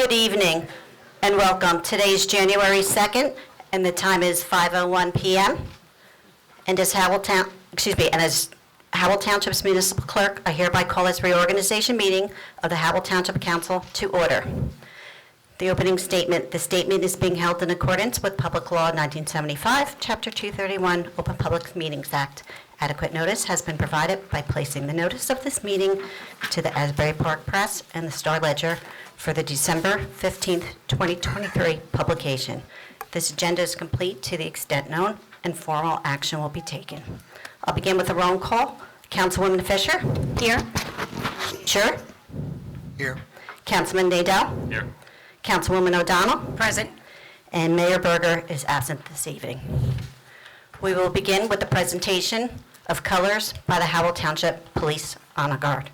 Good evening and welcome. Today is January 2nd and the time is 5:01 p.m. And as Howell Township's municipal clerk, I hereby call this reorganization meeting of the Howell Township Council to order. The opening statement. The statement is being held in accordance with Public Law 1975, Chapter 231, Open Public Meetings Act. Adequate notice has been provided by placing the notice of this meeting to the Asbury Park Press and the Star Ledger for the December 15th, 2023 publication. This agenda is complete to the extent known, and formal action will be taken. I'll begin with a roll call. Councilwoman Fisher? Here. Sure? Here. Councilman Nadell? Here. Councilwoman O'Donnell? Present. And Mayor Berger is absent this evening. We will begin with the presentation of colors by the Howell Township Police Honor Guard.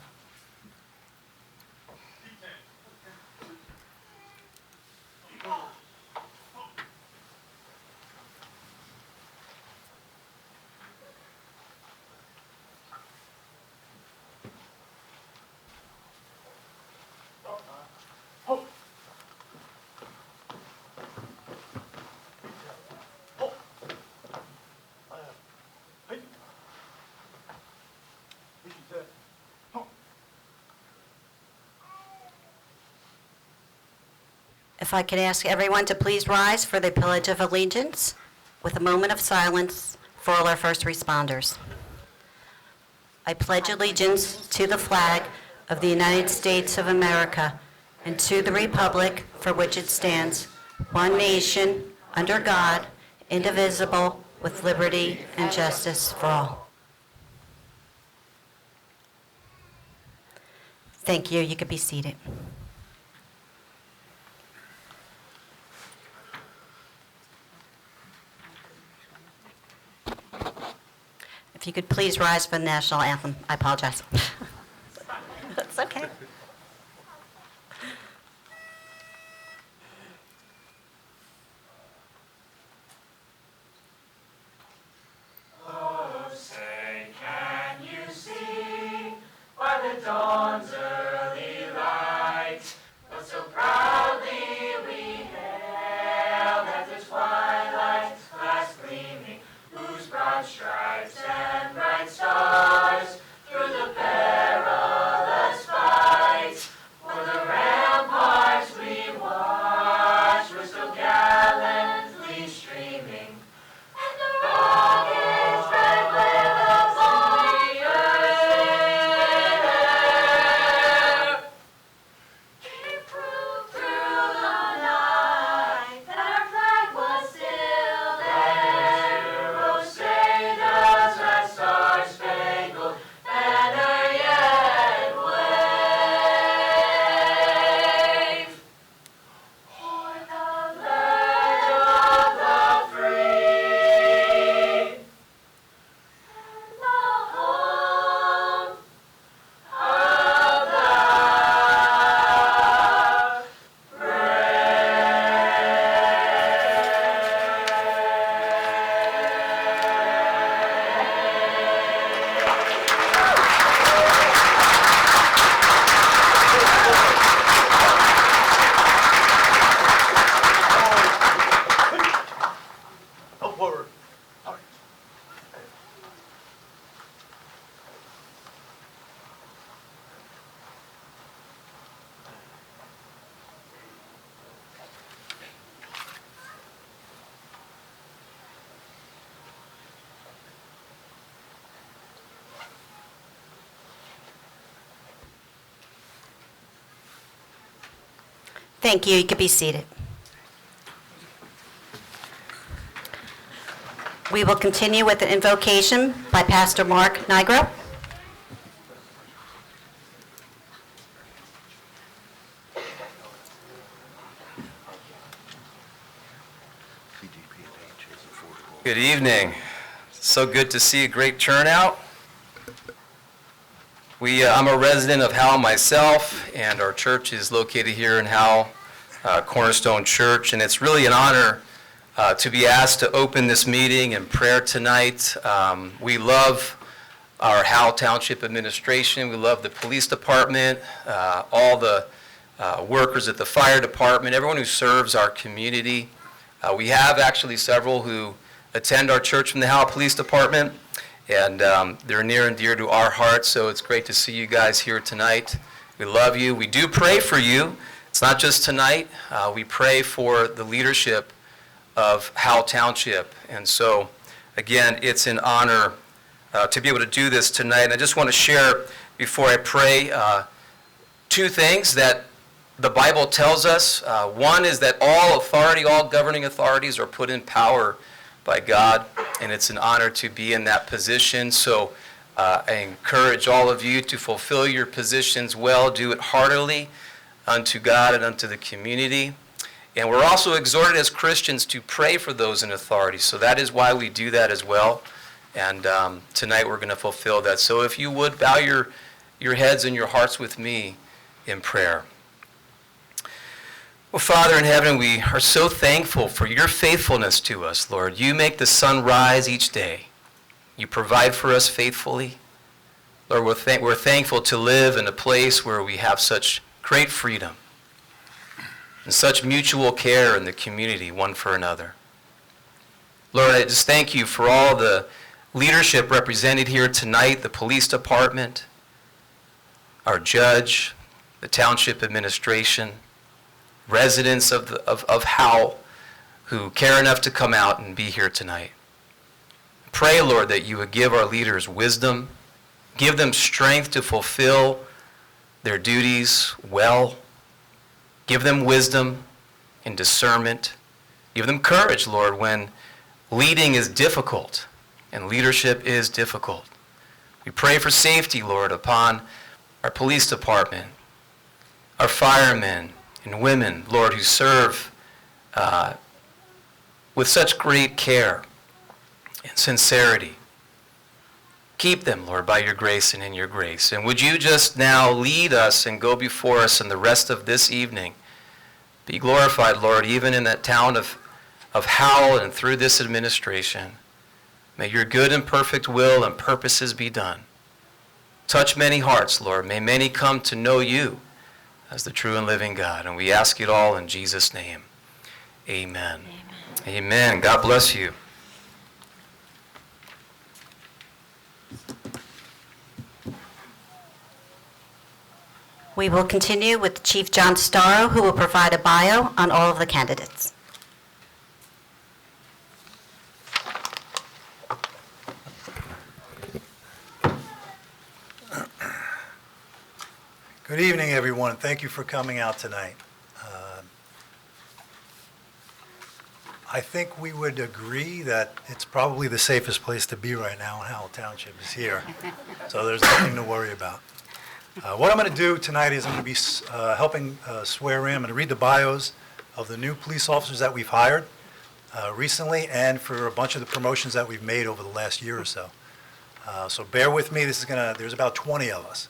If I could ask everyone to please rise for the Pledge of Allegiance with a moment of silence for all our first responders. I pledge allegiance to the flag of the United States of America and to the republic for which it stands, one nation, under God, indivisible, with liberty and justice for all. Thank you. You could be seated. If you could please rise for the national anthem. I apologize. That's okay. Oh, say, can you see by the dawn's early light what so proudly we hailed at the twilight's last gleaming, whose broad stripes and bright stars through the perilous fight for the ramparts we watched were still gallantly streaming, and the rockets red with on the air gave proof through the night that our flag was still there. Oh, say does that star-spangled banner yet wave o'er the land of the free and the home of the Oh, forward. All right. Thank you. You could be seated. We will continue with the invocation by Pastor Mark Nigro. Good evening. So good to see a great turnout. I'm a resident of Howell myself, and our church is located here in Howell, Cornerstone Church, and it's really an honor to be asked to open this meeting in prayer tonight. We love our Howell Township administration. We love the police department, all the workers at the fire department, everyone who serves our community. We have actually several who attend our church from the Howell Police Department, and they're near and dear to our hearts, so it's great to see you guys here tonight. We love you. We do pray for you. It's not just tonight. We pray for the leadership of Howell Township, and so, again, it's an honor to be able to do this tonight. And I just want to share, before I pray, two things that the Bible tells us. One is that all authority, all governing authorities are put in power by God, and it's an honor to be in that position. So I encourage all of you to fulfill your positions well, do it heartily unto God and unto the community. And we're also exhorted as Christians to pray for those in authority. So that is why we do that as well. And tonight we're going to fulfill that. So if you would, bow your heads and your hearts with me in prayer. Well, Father in heaven, we are so thankful for your faithfulness to us, Lord. You make the sun rise each day. You provide for us faithfully. Lord, we're thankful to live in a place where we have such great freedom and such mutual care in the community, one for another. Lord, I just thank you for all the leadership represented here tonight, the police department, our judge, the township administration, residents of Howell who care enough to come out and be here tonight. Pray, Lord, that you would give our leaders wisdom, give them strength to fulfill their duties well, give them wisdom and discernment, give them courage, Lord, when leading is difficult and leadership is difficult. We pray for safety, Lord, upon our police department, our firemen and women, Lord, who serve with such great care and sincerity. Keep them, Lord, by your grace and in your grace. And would you just now lead us and go before us in the rest of this evening? Be glorified, Lord, even in that town of Howell and through this administration. May your good and perfect will and purposes be done. Touch many hearts, Lord. May many come to know you as the true and living God. And we ask it all in Jesus' name. Amen. Amen. Amen. God bless you. We will continue with Chief John Starrow, who will provide a bio on all of the candidates. Good evening, everyone. Thank you for coming out tonight. I think we would agree that it's probably the safest place to be right now, and Howell Township is here. So there's nothing to worry about. What I'm going to do tonight is I'm going to be helping swear in. I'm going to read the bios of the new police officers that we've hired recently and for a bunch of the promotions that we've made over the last year or so. So bear with me. There's about 20 of us.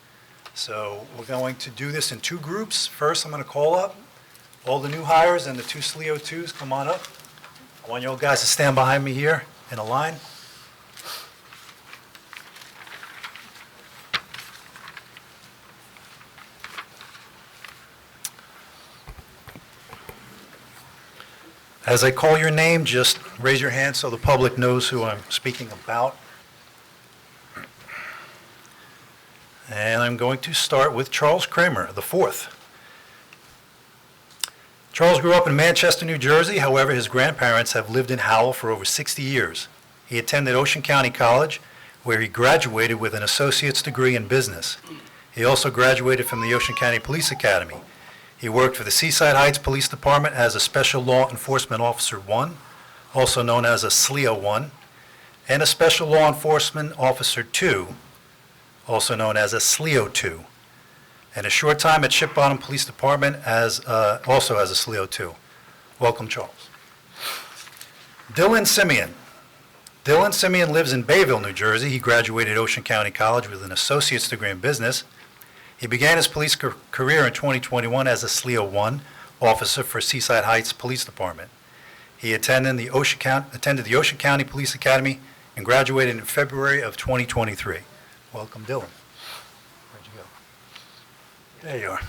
So we're going to do this in two groups. First, I'm going to call up all the new hires and the two SLEO 2s. Come on up. I want you all guys to stand behind me here in a line. As I call your name, just raise your hand so the public knows who I'm speaking about. And I'm going to start with Charles Kramer, the fourth. Charles grew up in Manchester, New Jersey. However, his grandparents have lived in Howell for over 60 years. He attended Ocean County College, where he graduated with an associate's degree in business. He also graduated from the Ocean County Police Academy. He worked for the Seaside Heights Police Department as a Special Law Enforcement Officer 1, also known as a SLEO 1, and a Special Law Enforcement Officer 2, also known as a SLEO 2, and a short time at Ship Bottom Police Department also as a SLEO 2. Welcome, Charles. Dylan Simeon. Dylan Simeon lives in Bayville, New Jersey. He graduated Ocean County College with an associate's degree in business. He began his police career in 2021 as a SLEO 1 officer for Seaside Heights Police Department. He attended the Ocean County Police Academy and graduated in February of 2023. Welcome, Dylan. Where'd you go? There you are.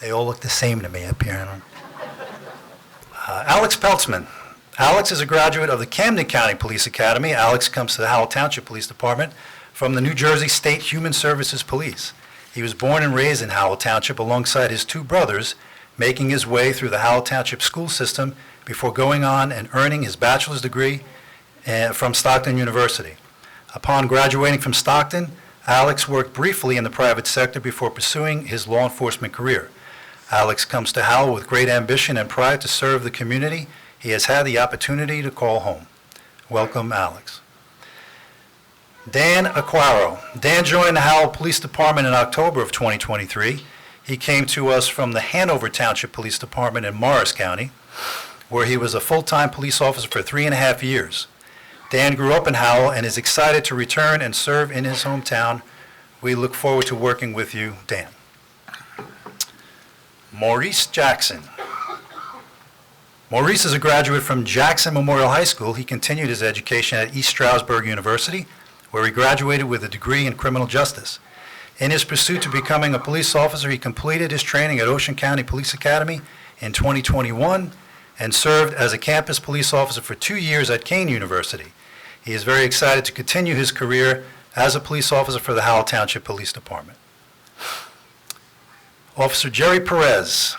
They all look the same to me up here. Alex Peltzman. Alex is a graduate of the Camden County Police Academy. Alex comes to the Howell Township Police Department from the New Jersey State Human Services Police. He was born and raised in Howell Township alongside his two brothers, making his way through the Howell Township school system before going on and earning his bachelor's degree from Stockton University. Upon graduating from Stockton, Alex worked briefly in the private sector before pursuing his law enforcement career. Alex comes to Howell with great ambition and pride to serve the community he has had the opportunity to call home. Welcome, Alex. Dan Aquaro. Dan joined the Howell Police Department in October of 2023. He came to us from the Hanover Township Police Department in Morris County, where he was a full-time police officer for 3.5 years. Dan grew up in Howell and is excited to return and serve in his hometown. We look forward to working with you, Dan. Maurice Jackson. Maurice is a graduate from Jackson Memorial High School. He continued his education at East Stroudsburg University, where he graduated with a degree in criminal justice. In his pursuit to becoming a police officer, he completed his training at Ocean County Police Academy in 2021 and served as a campus police officer for 2 years at Kane University. He is very excited to continue his career as a police officer for the Howell Township Police Department. Officer Jerry Perez.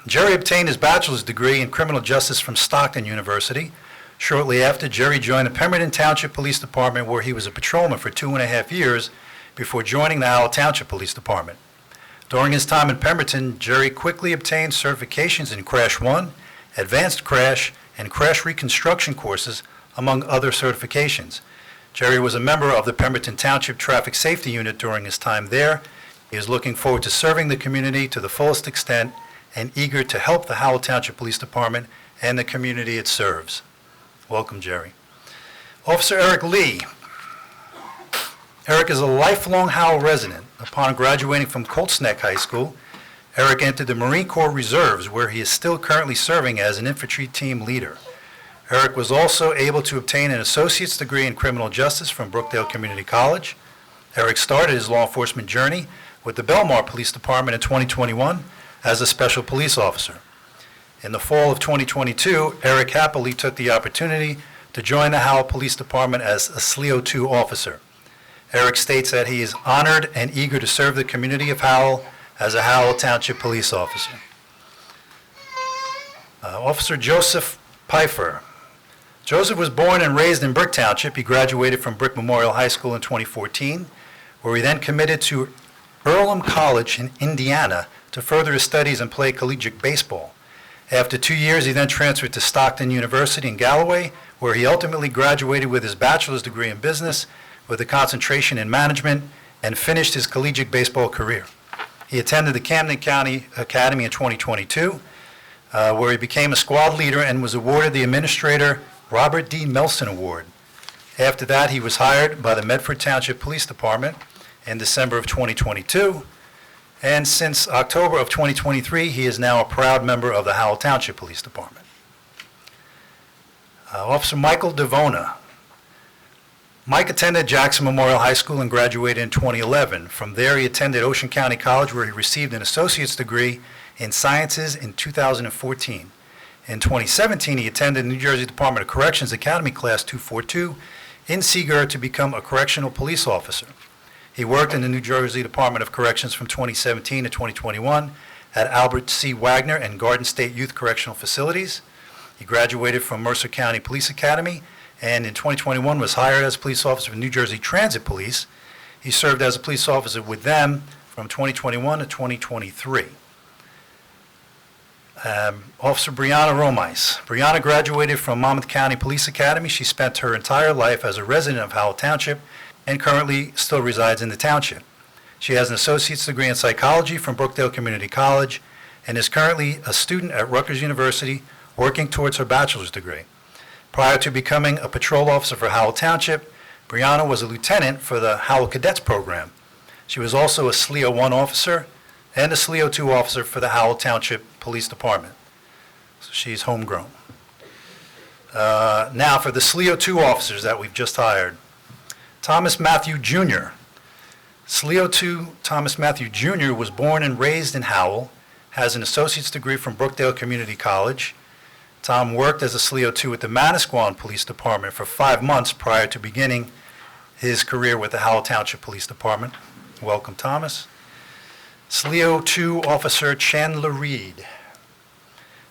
Jerry obtained his bachelor's degree in criminal justice from Stockton University. Shortly after, Jerry joined the Pemberton Township Police Department, where he was a patrolman for 2.5 years before joining the Howell Township Police Department. During his time in Pemberton, Jerry quickly obtained certifications in Crash 1, Advanced Crash, and Crash Reconstruction courses, among other certifications. Jerry was a member of the Pemberton Township Traffic Safety Unit during his time there. He is looking forward to serving the community to the fullest extent and eager to help the Howell Township Police Department and the community it serves. Welcome, Jerry. Officer Eric Lee. Eric is a lifelong Howell resident. Upon graduating from Colts Neck High School, Eric entered the Marine Corps Reserves, where he is still currently serving as an infantry team leader. Eric was also able to obtain an associate's degree in criminal justice from Brookdale Community College. Eric started his law enforcement journey with the Belmar Police Department in 2021 as a special police officer. In the fall of 2022, Eric happily took the opportunity to join the Howell Police Department as a SLEO 2 officer. Eric states that he is honored and eager to serve the community of Howell as a Howell Township police officer. Officer Joseph Pfeiffer. Joseph was born and raised in Brick Township. He graduated from Brick Memorial High School in 2014, where he then committed to Earlham College in Indiana to further his studies and play collegiate baseball. After 2 years, he then transferred to Stockton University in Galloway, where he ultimately graduated with his bachelor's degree in business with a concentration in management and finished his collegiate baseball career. He attended the Camden County Academy in 2022, where he became a squad leader and was awarded the Administrator Robert D. Melson Award. After that, he was hired by the Medford Township Police Department in December of 2022, and since October of 2023, he is now a proud member of the Howell Township Police Department. Officer Michael DeVona. Mike attended Jackson Memorial High School and graduated in 2011. From there, he attended Ocean County College, where he received an associate's degree in sciences in 2014. In 2017, he attended the New Jersey Department of Corrections Academy Class 242 in Seagirt to become a correctional police officer. He worked in the New Jersey Department of Corrections from 2017 to 2021 at Albert C. Wagner and Garden State Youth Correctional Facilities. He graduated from Mercer County Police Academy and in 2021 was hired as a police officer for New Jersey Transit Police. He served as a police officer with them from 2021 to 2023. Officer Brianna Romais. Brianna graduated from Monmouth County Police Academy. She spent her entire life as a resident of Howell Township and currently still resides in the township. She has an associate's degree in psychology from Brookdale Community College and is currently a student at Rutgers University working towards her bachelor's degree. Prior to becoming a patrol officer for Howell Township, Brianna was a lieutenant for the Howell Cadets program. She was also a SLEO 1 officer and a SLEO 2 officer for the Howell Township Police Department. So she's homegrown. Now for the SLEO 2 officers that we've just hired. Thomas Matthew Jr. SLEO 2 Thomas Matthew Jr. was born and raised in Howell, has an associate's degree from Brookdale Community College. Tom worked as a SLEO 2 with the Manasquan Police Department for 5 months prior to beginning his career with the Howell Township Police Department. Welcome, Thomas. SLEO 2 Officer Chandler Reed.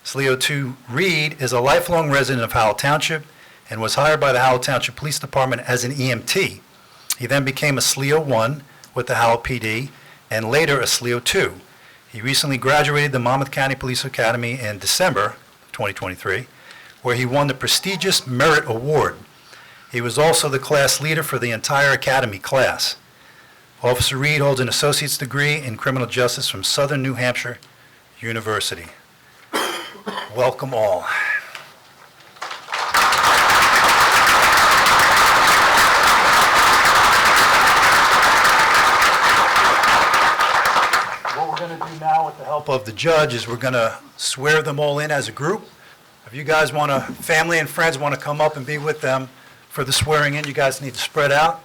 SLEO 2 Reed is a lifelong resident of Howell Township and was hired by the Howell Township Police Department as an EMT. He then became a SLEO 1 with the Howell PD and later a SLEO 2. He recently graduated the Monmouth County Police Academy in December 2023, where he won the prestigious Merit Award. He was also the class leader for the entire Academy class. Officer Reed holds an associate's degree in criminal justice from Southern New Hampshire University. Welcome all. What we're going to do now with the help of the judge is we're going to swear them all in as a group. If you guys want to, family and friends want to come up and be with them for the swearing in, you guys need to spread out.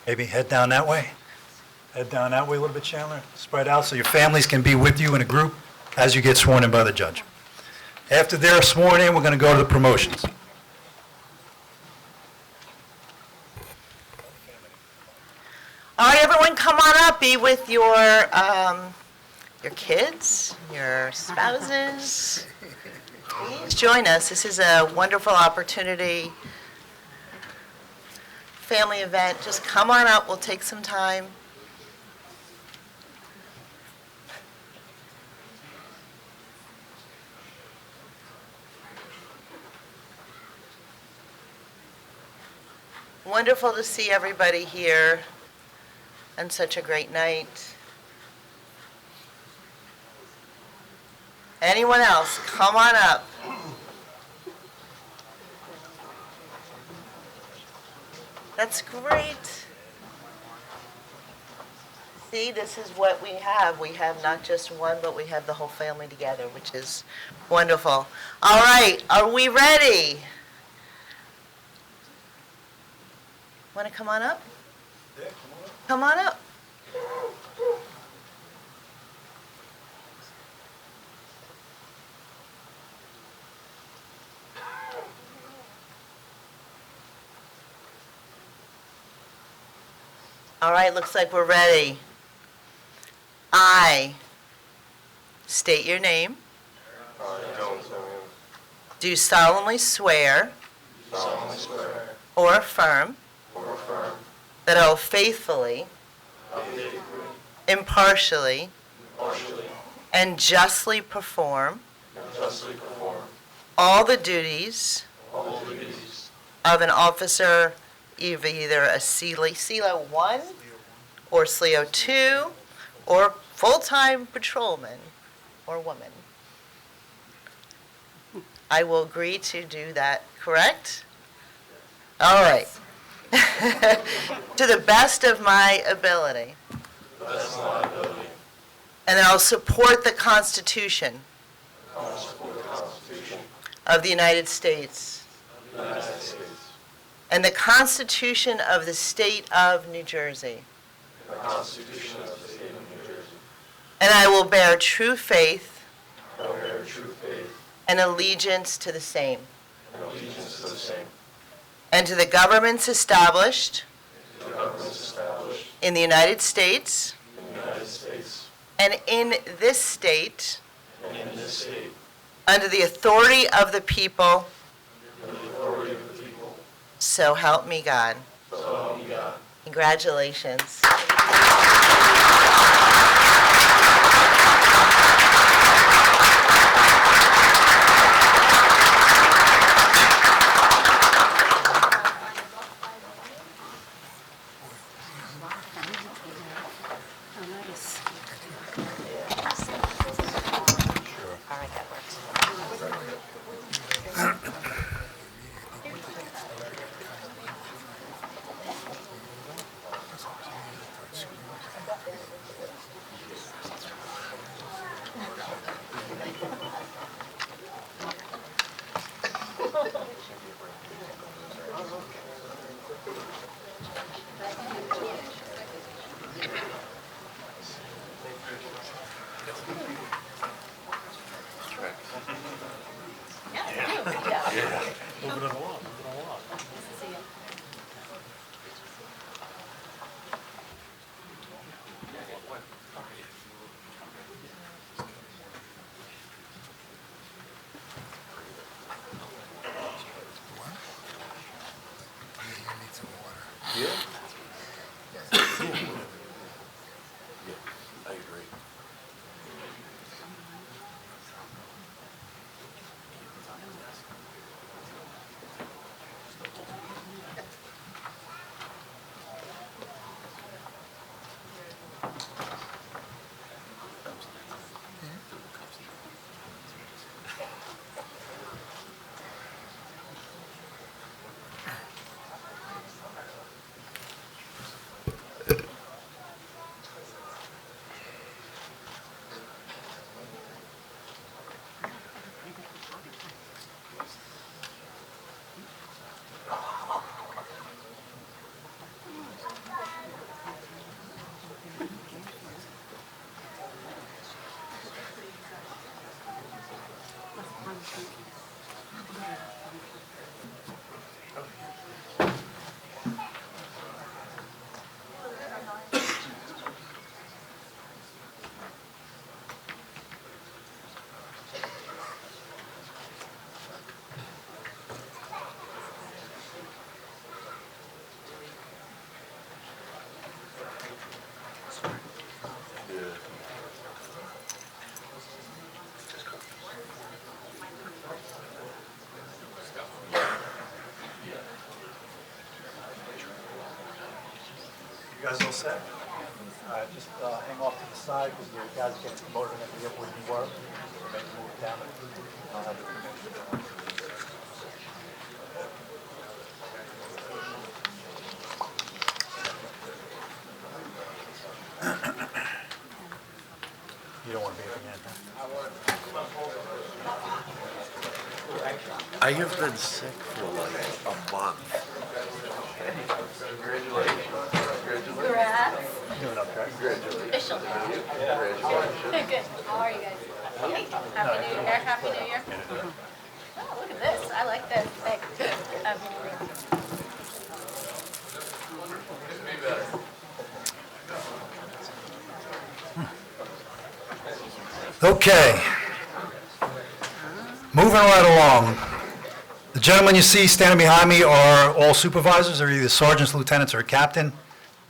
Maybe head down that way. Head down that way a little bit, Chandler. Spread out so your families can be with you in a group as you get sworn in by the judge. After they're sworn in, we're going to go to the promotions. All right, everyone, come on up. Be with your kids, your spouses. Please join us. This is a wonderful opportunity. Family event. Just come on up. We'll take some time. Wonderful to see everybody here on such a great night. Anyone else, come on up. That's great. See, this is what we have. We have not just one, but we have the whole family together, which is wonderful. All right, are we ready? Want to come on up? Yeah, come on up. All right, looks like we're ready. I state your name. Do solemnly swear or affirm that I will faithfully, impartially, and justly perform all the duties of an officer of either a SLEO 1 or SLEO 2 or full-time patrolman or woman. I will agree to do that, correct? All right. To the best of my ability. And that I'll support the Constitution of the United States and the Constitution of the State of New Jersey. And I will bear true faith and allegiance to the same. And to the governments established in the United States and in this state under the authority of the people. So help me God. Congratulations. All right, that works. You guys all set? All right, just hang off to the side because you guys are getting promoted and have to get where you were. So maybe move down. I'll have it permission. You don't want to be at the end, huh? I have been sick for like a month. Congrats. Doing okay. Official. Good. How are you guys? Hey, Happy New Year. Happy New Year. Oh, look at this. I like this. Thanks. Okay. Moving right along. The gentlemen you see standing behind me are all supervisors. They're either sergeants, lieutenants, or a captain.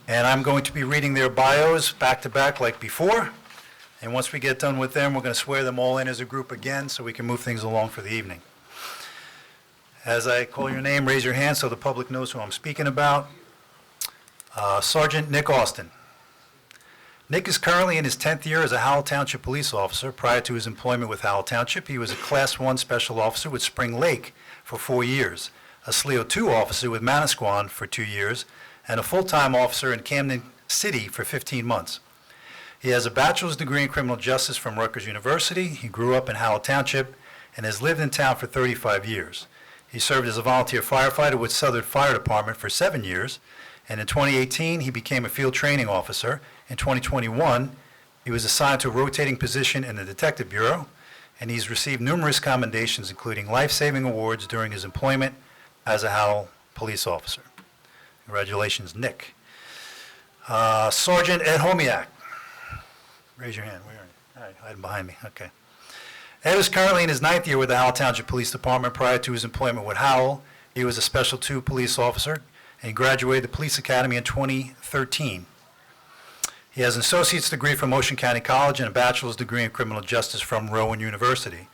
And I'm going to be reading their bios back to back like before. And once we get done with them, we're going to swear them all in as a group again so we can move things along for the evening. As I call your name, raise your hand so the public knows who I'm speaking about. Sergeant Nick Austin. Nick is currently in his 10th year as a Howell Township police officer. Prior to his employment with Howell Township, he was a Class 1 special officer with Spring Lake for 4 years, a SLEO 2 officer with Manasquan for 2 years, and a full-time officer in Camden City for 15 months. He has a bachelor's degree in criminal justice from Rutgers University. He grew up in Howell Township and has lived in town for 35 years. He served as a volunteer firefighter with Southern Fire Department for 7 years, and in 2018, he became a field training officer. In 2021, he was assigned to a rotating position in the Detective Bureau, and he's received numerous commendations, including life-saving awards during his employment as a Howell police officer. Congratulations, Nick. Sergeant Ed Homiak. Raise your hand. Where are you? All right, hiding behind me. Okay. Ed is currently in his 9th year with the Howell Township Police Department. Prior to his employment with Howell, he was a Special 2 police officer, and he graduated the Police Academy in 2013. He has an associate's degree from Ocean County College and a bachelor's degree in criminal justice from Rowan University.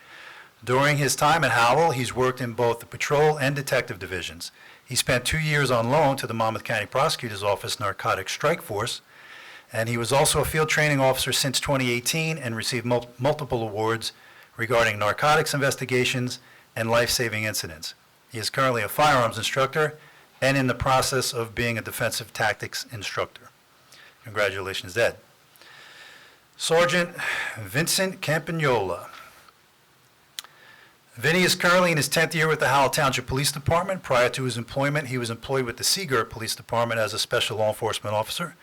During his time at Howell, he's worked in both the patrol and detective divisions. He spent 2 years on loan to the Monmouth County Prosecutor's Office Narcotics Strike Force, and he was also a field training officer since 2018 and received multiple awards regarding narcotics investigations and life-saving incidents. He is currently a firearms instructor and in the process of being a defensive tactics instructor. Congratulations, Ed. Sergeant Vincent Campagnola. Vinny is currently in his 10th year with the Howell Township Police Department. Prior to his employment, he was employed with the Seagirt Police Department as a special law enforcement officer.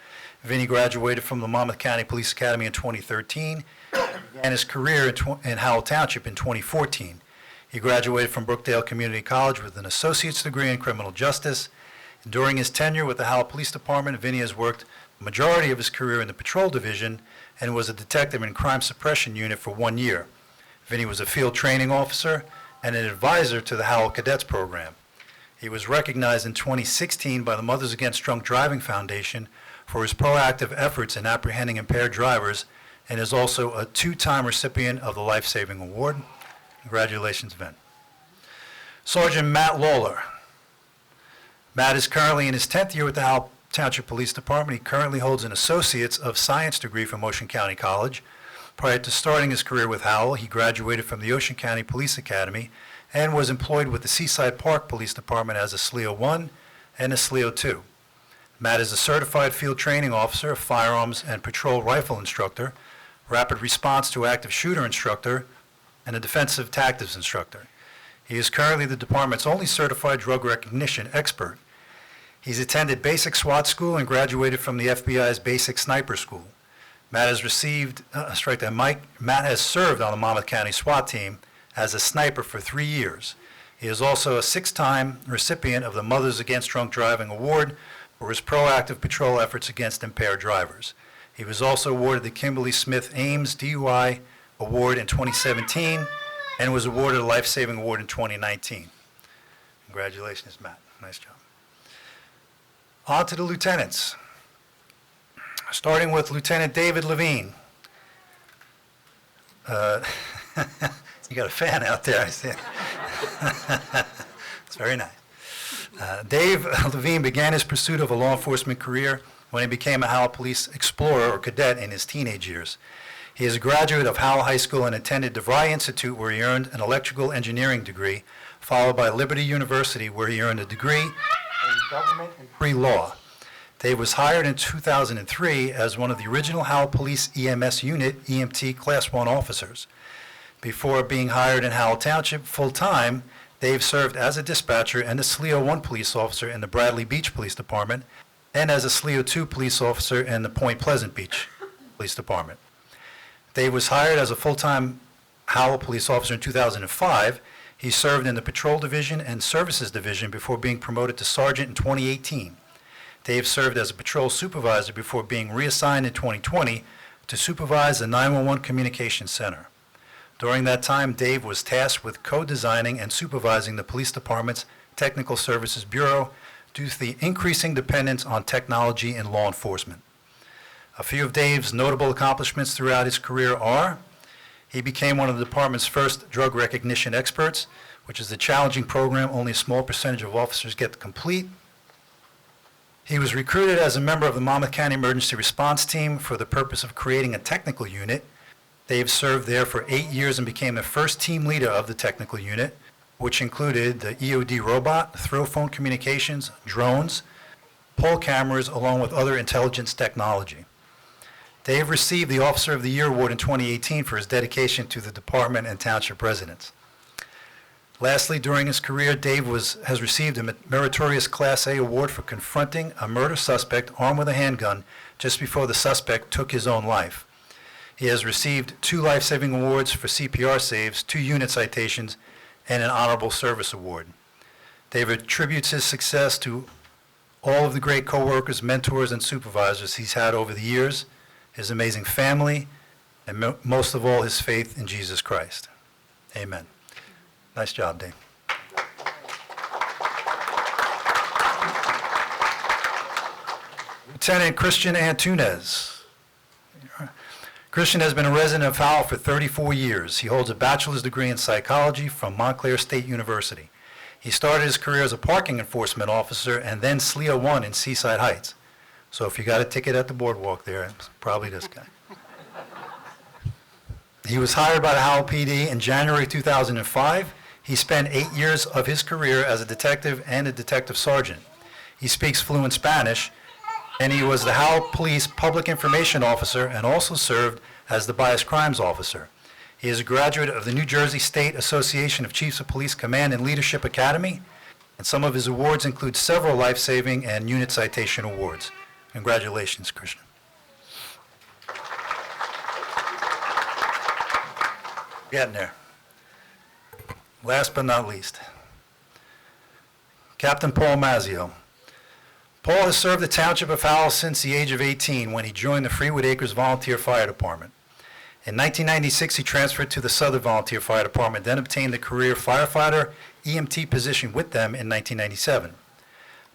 Vinny graduated from the Monmouth County Police Academy in 2013 and began his career in Howell Township in 2014. He graduated from Brookdale Community College with an associate's degree in criminal justice. During his tenure with the Howell Police Department, Vinny has worked the majority of his career in the patrol division and was a detective in crime suppression unit for 1 year. Vinny was a field training officer and an advisor to the Howell Cadets program. He was recognized in 2016 by the Mothers Against Drunk Driving Foundation for his proactive efforts in apprehending impaired drivers, and is also a two-time recipient of the Life Saving Award. Congratulations, Vin. Sergeant Matt Lawler. Matt is currently in his 10th year with the Howell Township Police Department. He currently holds an Associate's of Science degree from Ocean County College. Prior to starting his career with Howell, he graduated from the Ocean County Police Academy and was employed with the Seaside Park Police Department as a SLEO 1 and a SLEO 2. Matt is a certified field training officer, firearms and patrol rifle instructor, rapid response to active shooter instructor, and a defensive tactics instructor. He is currently the department's only certified drug recognition expert. He's attended basic SWAT school and graduated from the FBI's basic sniper school. Matt has served on the Monmouth County SWAT team as a sniper for 3 years. He is also a 6-time recipient of the Mothers Against Drunk Driving Award for his proactive patrol efforts against impaired drivers. He was also awarded the Kimberly Smith Ames DUI Award in 2017 and was awarded a Life Saving Award in 2019. Congratulations, Matt. Nice job. On to the lieutenants. Starting with Lieutenant David Levine. You got a fan out there, I see. It's very nice. Dave Levine began his pursuit of a law enforcement career when he became a Howell Police Explorer or cadet in his teenage years. He is a graduate of Howell High School and attended DeVry Institute, where he earned an electrical engineering degree, followed by Liberty University, where he earned a degree in government and pre-law. Dave was hired in 2003 as one of the original Howell Police EMS Unit EMT Class 1 officers. Before being hired in Howell Township full-time, Dave served as a dispatcher and a SLEO 1 police officer in the Bradley Beach Police Department and as a SLEO 2 police officer in the Point Pleasant Beach Police Department. Dave was hired as a full-time Howell police officer in 2005. He served in the Patrol Division and Services Division before being promoted to sergeant in 2018. Dave served as a patrol supervisor before being reassigned in 2020 to supervise the 911 Communications Center. During that time, Dave was tasked with co-designing and supervising the police department's Technical Services Bureau due to the increasing dependence on technology in law enforcement. A few of Dave's notable accomplishments throughout his career are: he became one of the department's first drug recognition experts, which is a challenging program only a small percentage of officers get to complete. He was recruited as a member of the Monmouth County Emergency Response Team for the purpose of creating a technical unit. Dave served there for 8 years and became the first team leader of the technical unit, which included the EOD robot, throw phone communications, drones, pole cameras, along with other intelligence technology. Dave received the Officer of the Year Award in 2018 for his dedication to the department and township residents. Lastly, during his career, Dave has received a meritorious Class A award for confronting a murder suspect armed with a handgun just before the suspect took his own life. He has received 2 life-saving awards for CPR saves, 2 unit citations, and an honorable service award. Dave attributes his success to all of the great coworkers, mentors, and supervisors he's had over the years, his amazing family, and most of all, his faith in Jesus Christ. Amen. Nice job, Dave. Lieutenant Christian Antunes. Christian has been a resident of Howell for 34 years. He holds a bachelor's degree in psychology from Montclair State University. He started his career as a parking enforcement officer and then SLEO 1 in Seaside Heights. So if you got a ticket at the boardwalk there, it's probably this guy. He was hired by the Howell PD in January 2005. He spent 8 years of his career as a detective and a detective sergeant. He speaks fluent Spanish, and he was the Howell Police Public Information Officer and also served as the Bias Crimes Officer. He is a graduate of the New Jersey State Association of Chiefs of Police Command and Leadership Academy, and some of his awards include several life-saving and unit citation awards. Congratulations, Christian. Getting there. Last but not least, Captain Paul Mazzio. Paul has served the Township of Howell since the age of 18 when he joined the Freewood Acres Volunteer Fire Department. In 1996, he transferred to the Southern Volunteer Fire Department, then obtained the career firefighter EMT position with them in 1997.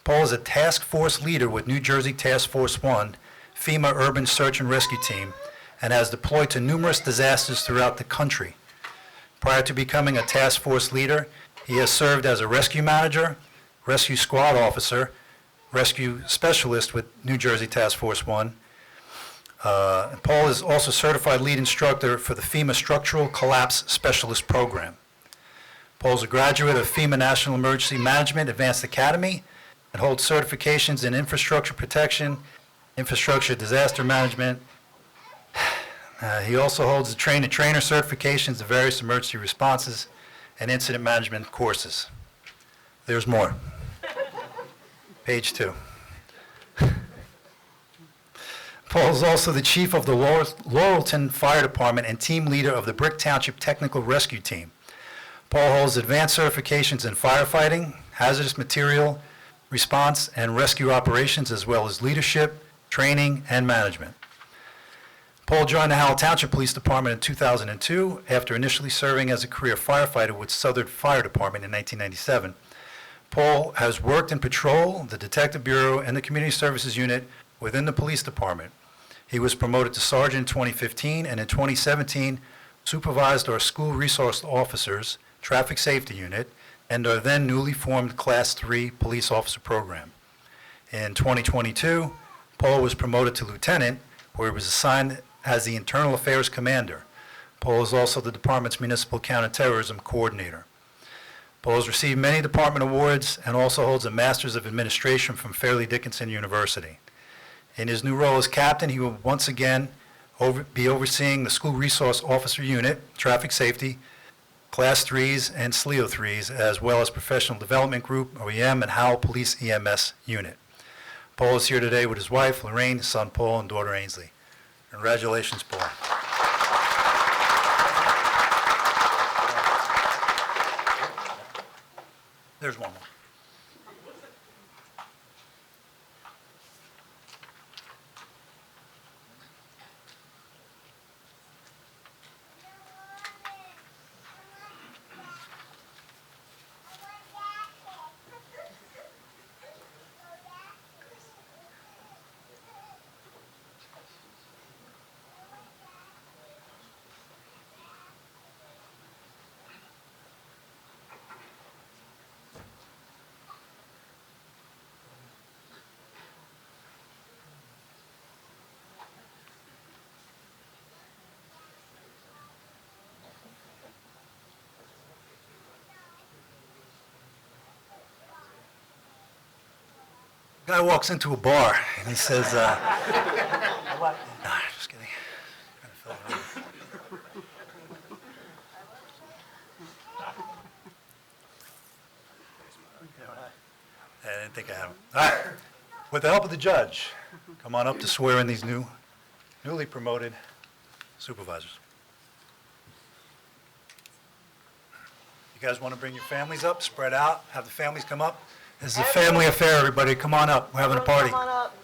Paul is a task force leader with New Jersey Task Force 1, FEMA Urban Search and Rescue Team, and has deployed to numerous disasters throughout the country. Prior to becoming a task force leader, he has served as a rescue manager, rescue squad officer, rescue specialist with New Jersey Task Force 1. Paul is also certified lead instructor for the FEMA Structural Collapse Specialist Program. Paul is a graduate of FEMA National Emergency Management Advanced Academy and holds certifications in infrastructure protection, infrastructure disaster management. He also holds the trainer certifications in various emergency responses and incident management courses. There's more. Page 2. Paul is also the chief of the Laurelton Fire Department and team leader of the Brick Township Technical Rescue Team. Paul holds advanced certifications in firefighting, hazardous material response and rescue operations, as well as leadership, training, and management. Paul joined the Howell Township Police Department in 2002 after initially serving as a career firefighter with Southern Fire Department in 1997. Paul has worked in patrol, the Detective Bureau, and the Community Services Unit within the Police Department. He was promoted to sergeant in 2015, and in 2017 supervised our school resource officers, traffic safety unit, and our then newly formed Class 3 police officer program. In 2022, Paul was promoted to lieutenant, where he was assigned as the Internal Affairs Commander. Paul is also the department's Municipal Counterterrorism Coordinator. Paul has received many department awards and also holds a Master's of Administration from Fairleigh Dickinson University. In his new role as captain, he will once again be overseeing the School Resource Officer Unit, Traffic Safety, Class 3s and SLEO 3s, as well as Professional Development Group, OEM, and Howell Police EMS Unit. Paul is here today with his wife, Lorraine, his son, Paul, and daughter, Ainsley. Congratulations, Paul. There's one more. Guy walks into a bar and he says, nah, just kidding. I didn't think I had him. All right. With the help of the judge, come on up to swear in these newly promoted supervisors. You guys want to bring your families up, spread out, have the families come up? This is a family affair, everybody. Come on up. We're having a party. Come on up.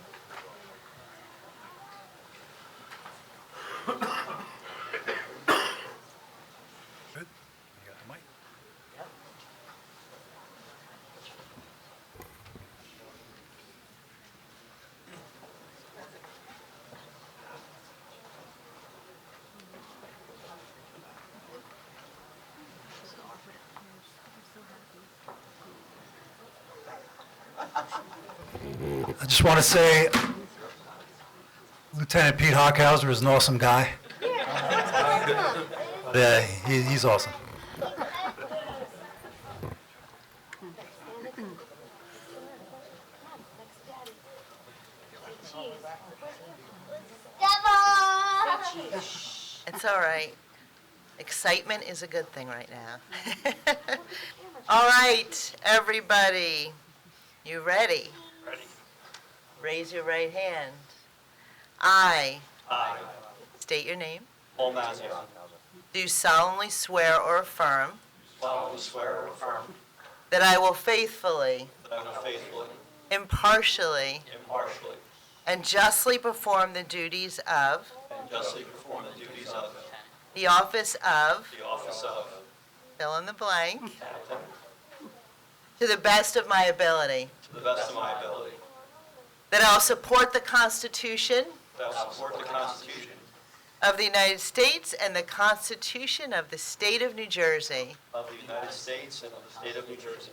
Good. You got the mic. I just want to say, Lieutenant Pete Hockhauser is an awesome guy. Yeah, he's awesome. It's all right. Excitement is a good thing right now. All right, everybody. You ready? Ready. Raise your right hand. I I, state your name. Paul Mazia, Do solemnly swear or affirm solemnly swear or affirm that I will faithfully, that I will faithfully, impartially, impartially, and justly perform the duties of and justly perform the duties of the office of, the office of fill in the blank, Captain to the best of my ability, to the best of my ability, that I will support the Constitution that I will support the Constitution of the United States and the Constitution of the State of New Jersey, of the United States and of the state of New Jersey,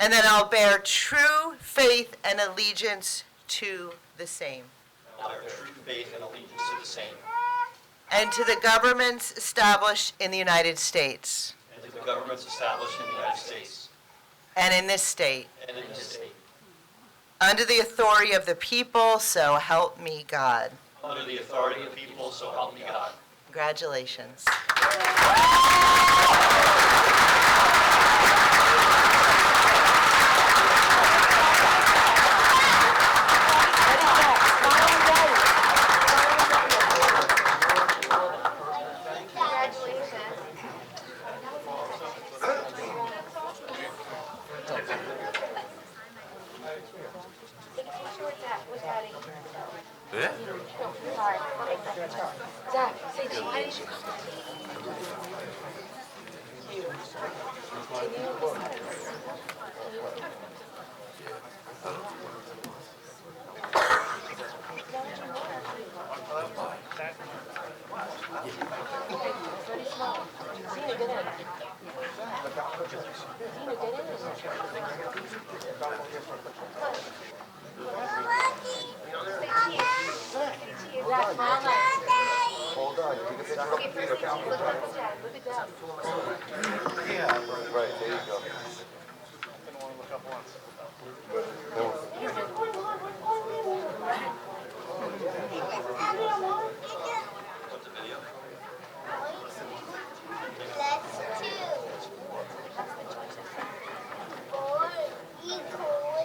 and that I'll bear true faith and allegiance to the same, and I bear true faith and allegiance to the same, and to the governments established in the United States and to the governments established in the United States and in this state, and in this state, under the authority of the people, so help me God. under the authority of the people, so help me God. Congratulations. Yeah? Zach, say cheese. Hold on, you can pick up the feet, okay? Look at that. Right, there you go. Put the video. That's 2. 4 equals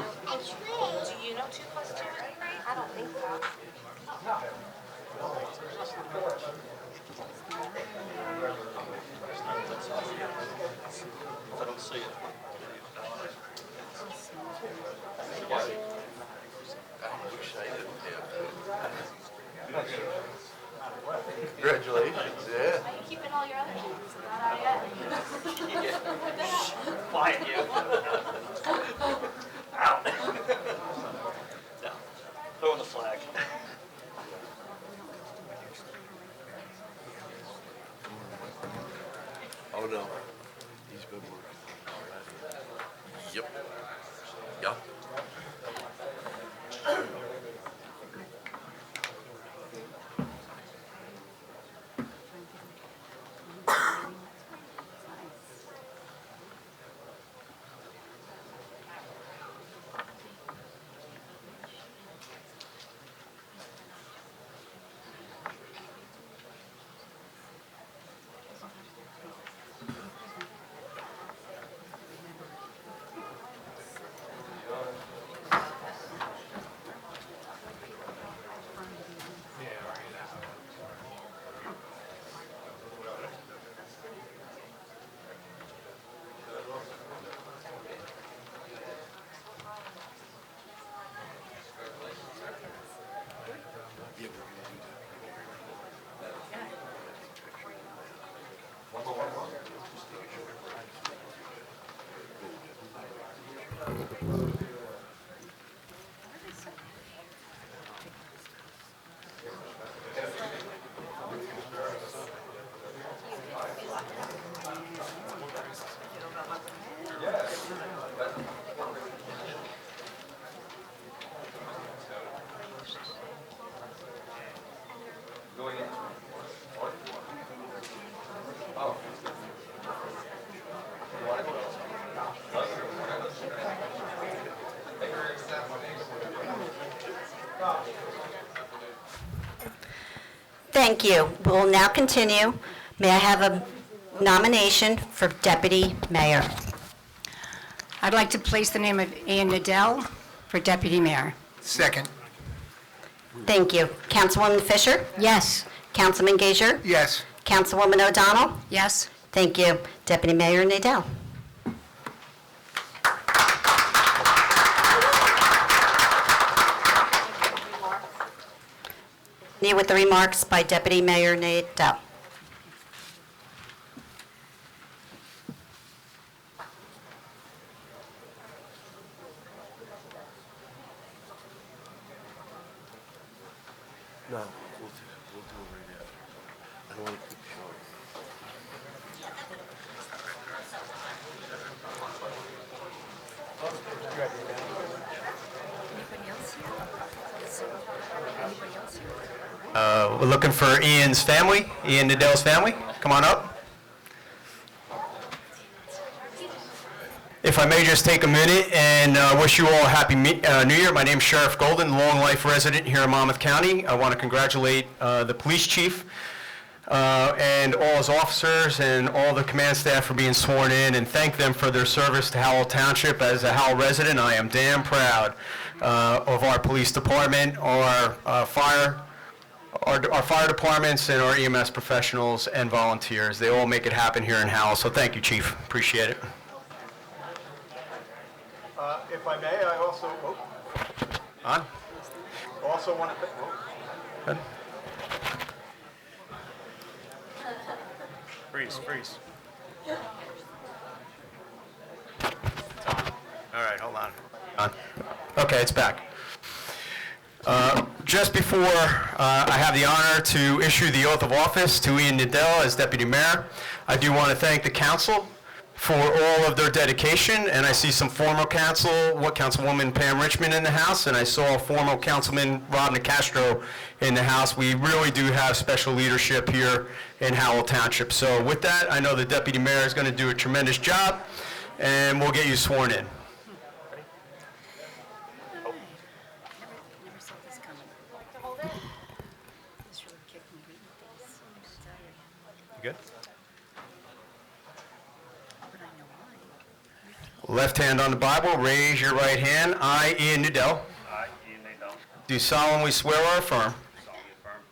2 plus 3. Do you know 2 plus 2 is 3? I don't think so. I don't see it. I wish I didn't have that. Congratulations, yeah. Are you keeping all your other shoes? Not out yet. Quiet you. Out. Down. Throw in the flag. Oh, no. He's been working already. Yep. Yep. Thank you. We'll now continue. May I have a nomination for deputy mayor? I'd like to place the name of Ian Nadell for deputy mayor. Second. Thank you. Councilwoman Fisher? Yes. Councilman Gager? Yes. Councilwoman O'Donnell? Yes. Thank you. Deputy Mayor Nadell? Continue with the remarks by Deputy Mayor Nadell. No, we'll do it right after. I don't want to keep short. We're looking for Ian's family, Ian Nadell's family. Come on up. If I may just take a minute and wish you all a happy New Year. My name's Sheriff Golden, long life resident here in Monmouth County. I want to congratulate the police chief and all his officers and all the command staff for being sworn in, and thank them for their service to Howell Township. As a Howell resident, I am damn proud of our police department, our fire departments, and our EMS professionals and volunteers. They all make it happen here in Howell, so thank you, Chief. Appreciate it. If I may, I also want to freeze. All right, hold on. Okay, it's back. Just before I have the honor to issue the oath of office to Ian Nadell as Deputy Mayor, I do want to thank the council for all of their dedication, and I see some former Councilwoman Pam Richmond in the house, and I saw former Councilman Rob Nicastro in the house. We really do have special leadership here in Howell Township. So with that, I know the Deputy Mayor is going to do a tremendous job, and we'll get you sworn in. Never saw this coming. This really kicked me reading these. You good? But I know why. Left hand on the Bible, raise your right hand. I, Ian Nadell, I, Ian Nadell, do solemnly swear or affirm solemnly affirm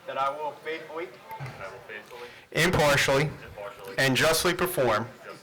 that I will faithfully, that I will faithfully, impartially, impartially, and justly perform justly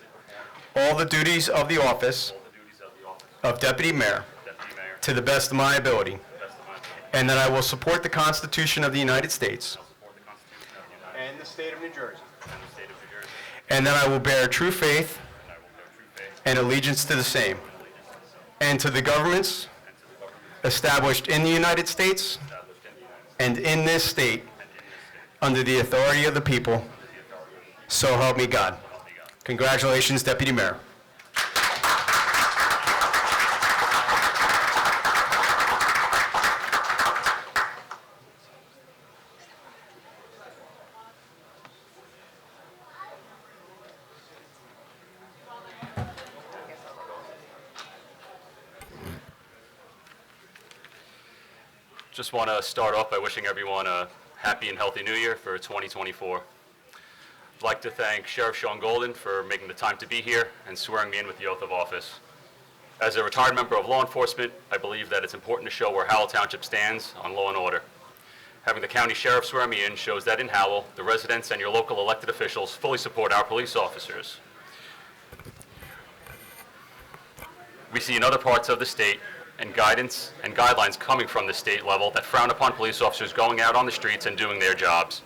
perform all the duties of the office all the duties of the office of Deputy Mayor of Deputy Mayor to the best of my ability, to the best of my ability. and that I will support the Constitution of the United States I'll support the Constitution of the United States and the state of New Jersey, and the state of New Jersey, and that I will bear true faith and I will bear true faith and allegiance to the same, and allegiance to the same, and to the governments and to the governments established in the United States established in the United States and in this state and in this state, under the authority of the people, under the authority of the people. so help me God. Help me God. Congratulations, Deputy Mayor. Just want to start off by wishing everyone a happy and healthy new year for 2024. I'd like to thank Sheriff Sean Golden for making the time to be here and swearing me in with the oath of office. As a retired member of law enforcement, I believe that it's important to show where Howell Township stands on law and order. Having the county sheriff swear me in shows that in Howell, the residents and your local elected officials fully support our police officers. We see in other parts of the state and guidance and guidelines coming from the state level that frown upon police officers going out on the streets and doing their jobs.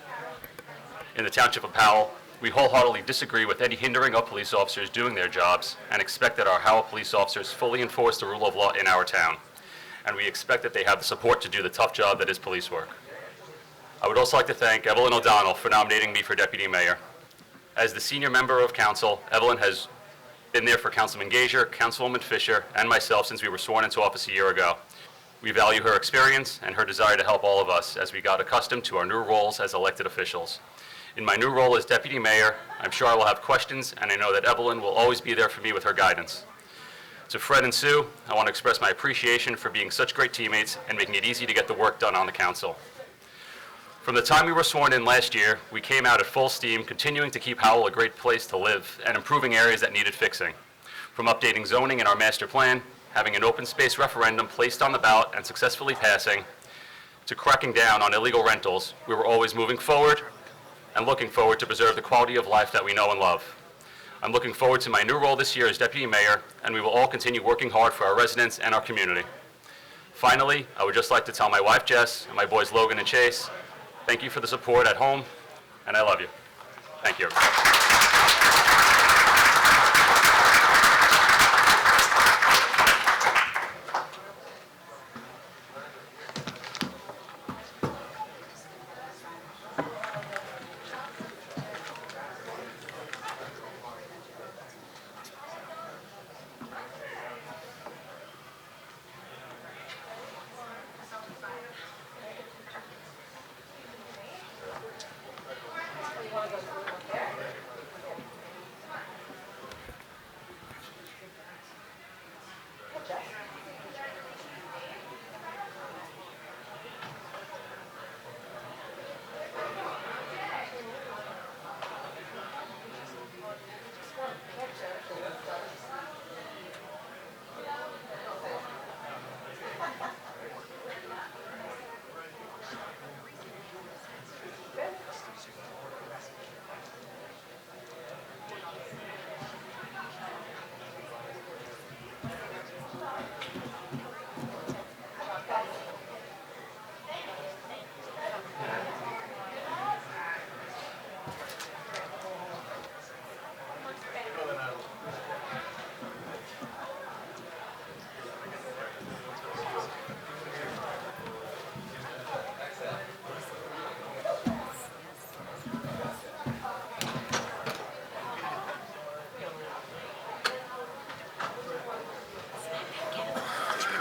In the Township of Howell, we wholeheartedly disagree with any hindering of police officers doing their jobs and expect that our Howell police officers fully enforce the rule of law in our town. And we expect that they have the support to do the tough job that is police work. I would also like to thank Evelyn O'Donnell for nominating me for Deputy Mayor. As the senior member of council, Evelyn has been there for Councilman Gager, Councilwoman Fisher, and myself since we were sworn into office a year ago. We value her experience and her desire to help all of us as we got accustomed to our new roles as elected officials. In my new role as Deputy Mayor, I'm sure I will have questions, and I know that Evelyn will always be there for me with her guidance. To Fred and Sue, I want to express my appreciation for being such great teammates and making it easy to get the work done on the council. From the time we were sworn in last year, we came out at full steam, continuing to keep Howell a great place to live and improving areas that needed fixing. From updating zoning in our master plan, having an open space referendum placed on the ballot and successfully passing, to cracking down on illegal rentals, we were always moving forward and looking forward to preserve the quality of life that we know and love. I'm looking forward to my new role this year as Deputy Mayor, and we will all continue working hard for our residents and our community. Finally, I would just like to tell my wife, Jess, and my boys, Logan and Chase, Thank you for the support at home, and I love you. Thank you, everybody.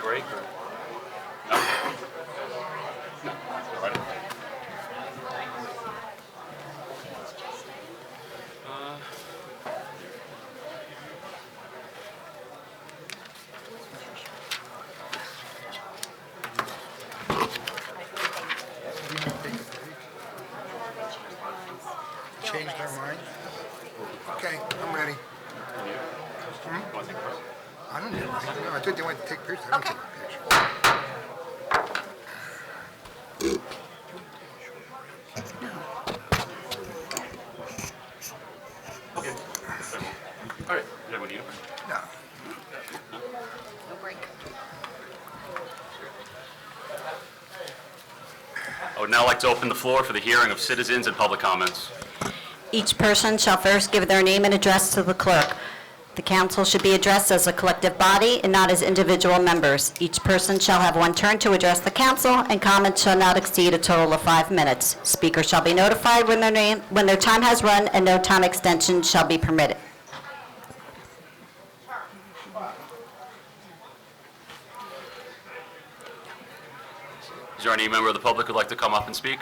Break? No? No. All right. Changed their mind? Okay, I'm ready. Want to take a break? I don't know. I thought they wanted to take pictures. I don't take pictures. Okay. All right. Does everyone need a break? No. I would now like to open the floor for the hearing of citizens and public comments. Each person shall first give their name and address to the clerk. The council should be addressed as a collective body and not as individual members. Each person shall have one turn to address the council, and comments shall not exceed a total of 5 minutes. Speakers shall be notified when their time has run, and no time extension shall be permitted. Is there any member of the public who'd like to come up and speak?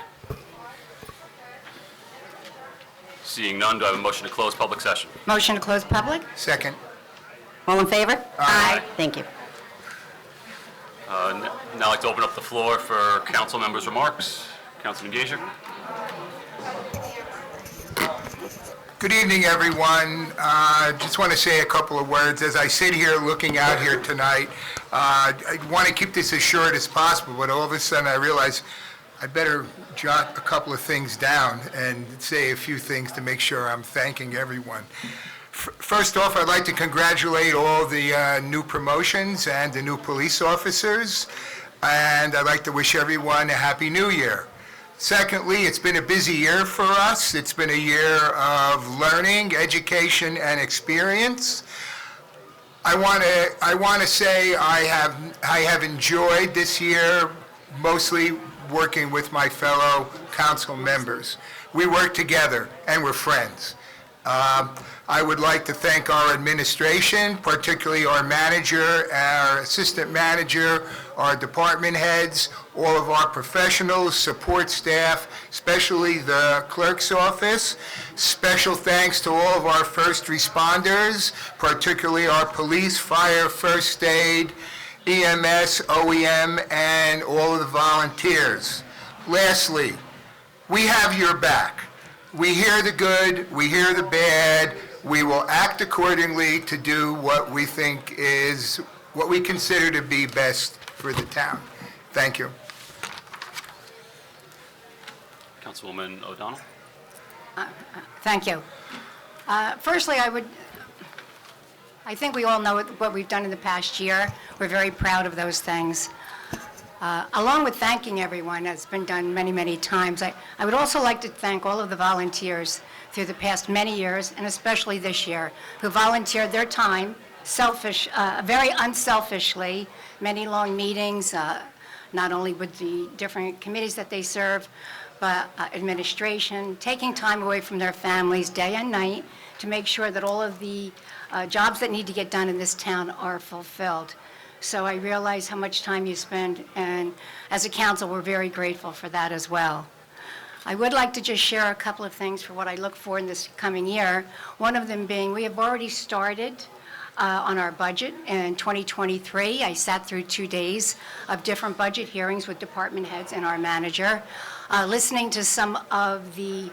Seeing none, do I have a motion to close public session? Motion to close public? Second. All in favor? Aye. Thank you. Now I'd like to open up the floor for council members' remarks. Councilman Gager? Good evening, everyone. Just want to say a couple of words. As I sit here looking out here tonight, I want to keep this as short as possible, but all of a sudden I realize I better jot a couple of things down and say a few things to make sure I'm thanking everyone. First off, I'd like to congratulate all the new promotions and the new police officers, and I'd like to wish everyone a Happy New Year. Secondly, it's been a busy year for us. It's been a year of learning, education, and experience. I want to say I have enjoyed this year mostly working with my fellow council members. We work together and we're friends. I would like to thank our administration, particularly our manager, our assistant manager, our department heads, all of our professionals, support staff, especially the clerk's office. Special thanks to all of our first responders, particularly our police, fire, first aid, EMS, OEM, and all of the volunteers. Lastly, we have your back. We hear the good, we hear the bad. We will act accordingly to do what we think is, what we consider to be best for the town. Thank you. Councilwoman O'Donnell? Thank you. Firstly, I think we all know what we've done in the past year. We're very proud of those things. Along with thanking everyone, as been done many, many times, I would also like to thank all of the volunteers through the past many years, and especially this year, who volunteered their time, very unselfishly, many long meetings, not only with the different committees that they serve, but administration, taking time away from their families day and night to make sure that all of the jobs that need to get done in this town are fulfilled. So I realize how much time you spend, and as a council, we're very grateful for that as well. I would like to just share a couple of things for what I look for in this coming year. One of them being, we have already started on our budget in 2023. I sat through 2 days of different budget hearings with department heads and our manager, listening to some of the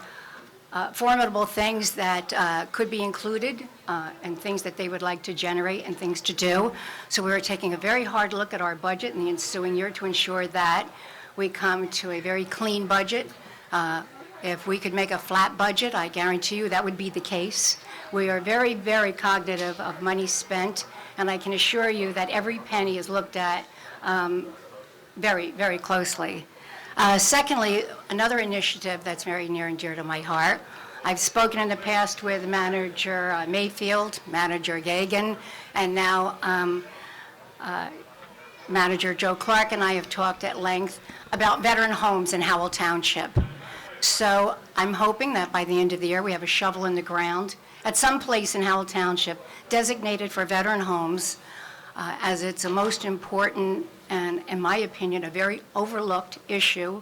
formidable things that could be included and things that they would like to generate and things to do. So we are taking a very hard look at our budget in the ensuing year to ensure that we come to a very clean budget. If we could make a flat budget, I guarantee you that would be the case. We are very, very cognitive of money spent, and I can assure you that every penny is looked at very, very closely. Secondly, another initiative that's very near and dear to my heart. I've spoken in the past with Manager Mayfield, Manager Gagan, and now Manager Joe Clark and I have talked at length about veteran homes in Howell Township. So I'm hoping that by the end of the year, we have a shovel in the ground at some place in Howell Township designated for veteran homes, as it's a most important and, in my opinion, a very overlooked issue,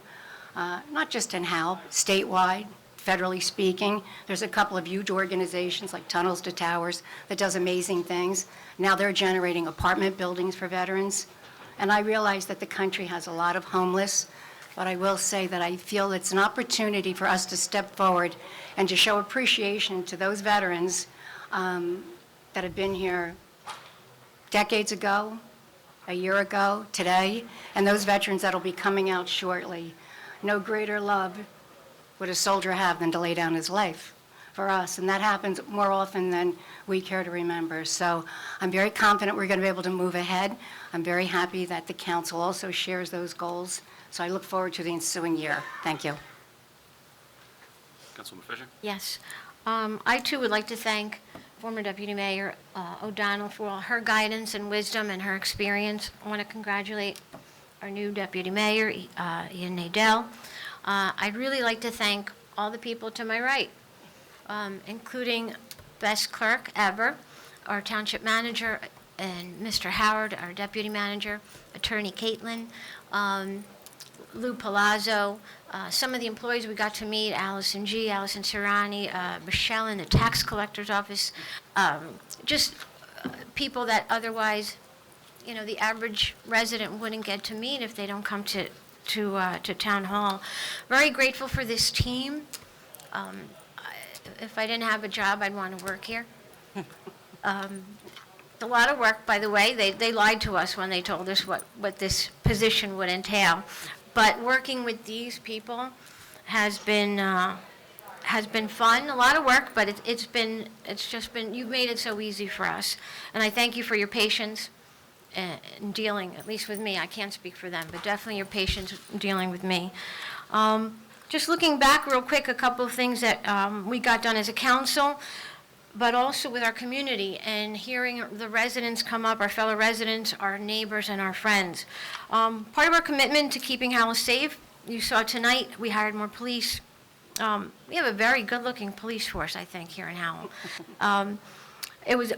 not just in Howell, statewide, federally speaking. There's a couple of huge organizations like Tunnels to Towers that does amazing things. Now they're generating apartment buildings for veterans. And I realize that the country has a lot of homeless, but I will say that I feel it's an opportunity for us to step forward and to show appreciation to those veterans that have been here decades ago, a year ago, today, and those veterans that will be coming out shortly. No greater love would a soldier have than to lay down his life for us, and that happens more often than we care to remember. So I'm very confident we're going to be able to move ahead. I'm very happy that the council also shares those goals. So I look forward to the ensuing year. Thank you. Councilwoman Fisher? Yes. I too would like to thank former Deputy Mayor O'Donnell for all her guidance and wisdom and her experience. I want to congratulate our new Deputy Mayor, Ian Nadell. I'd really like to thank all the people to my right, including best clerk ever, our township manager, and Mr. Howard, our deputy manager, Attorney Caitlin, Lou Palazzo, some of the employees we got to meet, Allison G., Allison Serrani, Michelle in the tax collector's office, just people that otherwise, you know, the average resident wouldn't get to meet if they don't come to Town Hall. Very grateful for this team. If I didn't have a job, I'd want to work here. A lot of work, by the way. They lied to us when they told us what this position would entail. But working with these people has been fun. A lot of work, but it's just been you've made it so easy for us, and I thank you for your patience in dealing, at least with me. I can't speak for them, but definitely your patience in dealing with me. Just looking back real quick, a couple of things that we got done as a council, but also with our community and hearing the residents come up, our fellow residents, our neighbors, and our friends. Part of our commitment to keeping Howell safe, you saw tonight, we hired more police. We have a very good-looking police force, I think, here in Howell. It was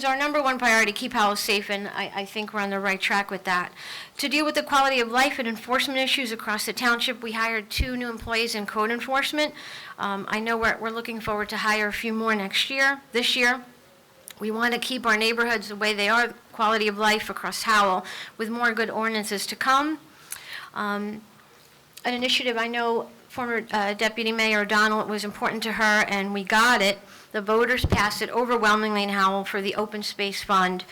our number one priority, keep Howell safe, and I think we're on the right track with that. To deal with the quality of life and enforcement issues across the township, we hired 2 new employees in code enforcement. I know we're looking forward to hire a few more this year. We want to keep our neighborhoods the way they are, the quality of life across Howell, with more good ordinances to come. An initiative I know former Deputy Mayor O'Donnell, it was important to her, and we got it. The voters passed it overwhelmingly in Howell for the Open Space Fund.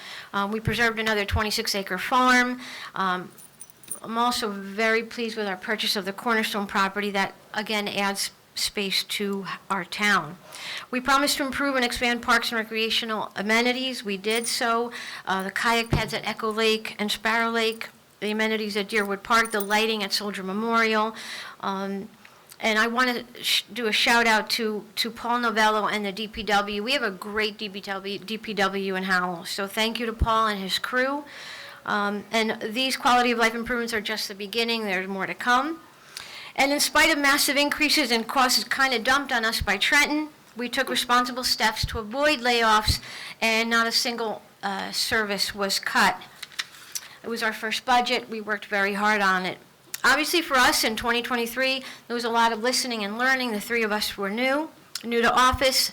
We preserved another 26-acre farm. I'm also very pleased with our purchase of the Cornerstone property that, again, adds space to our town. We promised to improve and expand parks and recreational amenities. We did so. The kayak pads at Echo Lake and Sparrow Lake the amenities at Deerwood Park, the lighting at Soldier Memorial. And I want to do a shout out to Paul Novello and the DPW. We have a great DPW in Howell, so thank you to Paul and his crew. And these quality of life improvements are just the beginning. There's more to come. And in spite of massive increases in costs kind of dumped on us by Trenton, we took responsible steps to avoid layoffs, and not a single service was cut. It was our first budget. We worked very hard on it. Obviously, for us in 2023, there was a lot of listening and learning. The three of us were new to office.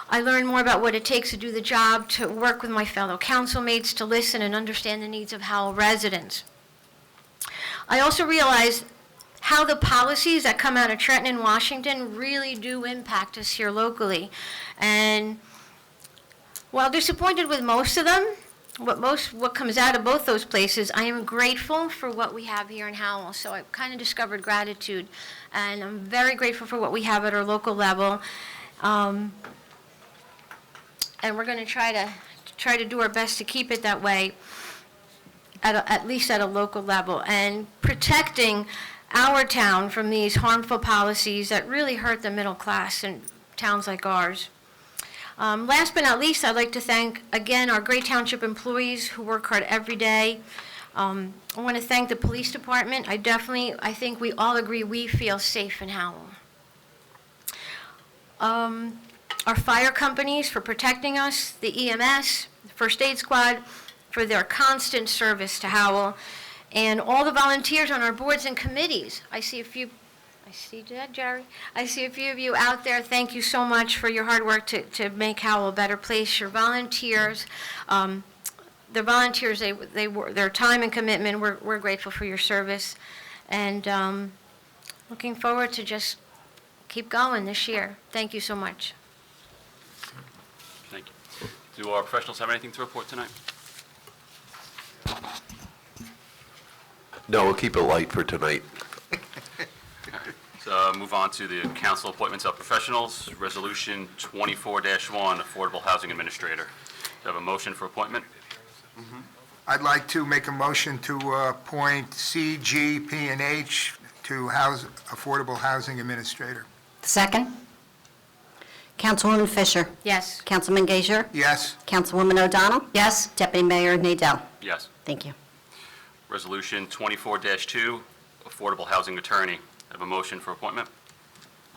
I learned more about what it takes to do the job, to work with my fellow councilmates, to listen and understand the needs of Howell residents. I also realized how the policies that come out of Trenton and Washington really do impact us here locally. And while disappointed with most of them, what comes out of both those places, I am grateful for what we have here in Howell. So I've kind of discovered gratitude, and I'm very grateful for what we have at our local level. And we're going to try to do our best to keep it that way, at least at a local level, and protecting our town from these harmful policies that really hurt the middle class in towns like ours. Last but not least, I'd like to thank, again, our great township employees who work hard every day. I want to thank the police department. I think we all agree we feel safe in Howell. Our fire companies for protecting us, the EMS, the First Aid Squad, for their constant service to Howell, and all the volunteers on our boards and committees. I see that, Jerry. I see a few of you out there. Thank you so much for your hard work to make Howell a better place. Your volunteers, their time and commitment, we're grateful for your service. And looking forward to just keep going this year. Thank you so much. Thank you. Do our professionals have anything to report tonight? No, we'll keep it light for tonight. So move on to the council appointments of professionals. Resolution 24-1, Affordable Housing Administrator. Do you have a motion for appointment? I'd like to make a motion to appoint CGP&H to Affordable Housing Administrator. Second? Councilwoman Fisher. Yes. Councilman Gager. Yes. Councilwoman O'Donnell. Yes. Deputy Mayor Nadell. Yes. Thank you. Resolution 24-2, Affordable Housing Attorney. Have a motion for appointment?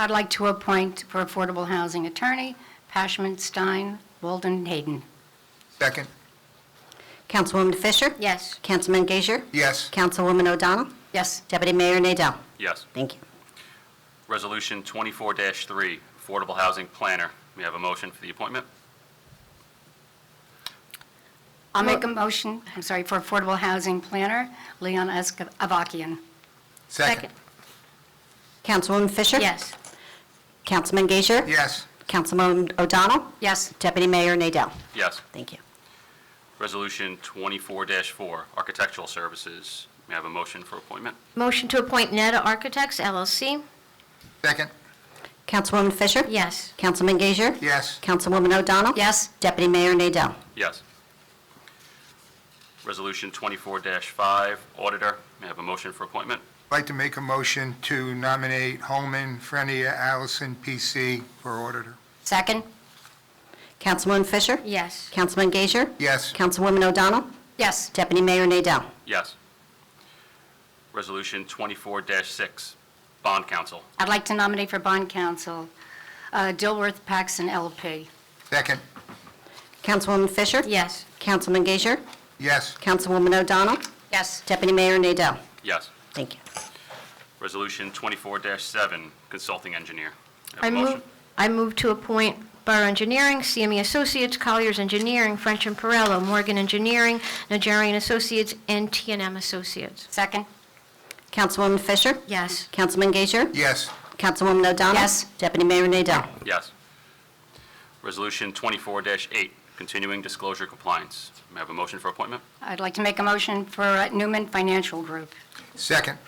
I'd like to appoint for Affordable Housing Attorney, Pashman, Stein, Walden, Hayden. Second. Councilwoman Fisher. Yes. Councilman Gager. Yes. Councilwoman O'Donnell. Yes. Deputy Mayor Nadell. Yes. Thank you. Resolution 24-3, Affordable Housing Planner. May I have a motion for the appointment? I'll make a motion, for Affordable Housing Planner, Leon S. Avakian. Second. Councilwoman Fisher. Yes. Councilman Gager. Yes. Councilwoman O'Donnell. Yes. Deputy Mayor Nadell. Yes. Thank you. Resolution 24-4, Architectural Services. May I have a motion for appointment? Motion to appoint Netta Architects, LLC. Second. Councilwoman Fisher. Yes. Councilman Gager. Yes. Councilwoman O'Donnell. Yes. Deputy Mayor Nadell. Yes. Resolution 24-5, Auditor. May I have a motion for appointment? I'd like to make a motion to nominate Holman Frenia Allison, PC, for auditor. Second? Councilwoman Fisher. Yes. Councilman Gager. Yes. Councilwoman O'Donnell. Yes. Deputy Mayor Nadell. Yes. Resolution 24-6, Bond Counsel. I'd like to nominate for Bond Counsel, Dilworth Paxson, LP. Second. Councilwoman Fisher. Yes. Councilman Gager. Yes. Councilwoman O'Donnell. Yes. Deputy Mayor Nadell. Yes. Thank you. Resolution 24-7, Consulting Engineer. May I have a motion? I move to appoint Borough Engineering, CME Associates, Colliers Engineering, French and Perello, Morgan Engineering, Nigerian Associates, and T&M Associates. Second? Councilwoman Fisher. Yes. Councilman Gager. Yes. Councilwoman O'Donnell. Yes. Deputy Mayor Nadell. Yes. Resolution 24-8, Continuing Disclosure Compliance. May I have a motion for appointment? I'd like to make a motion for Newman Financial Group. Second.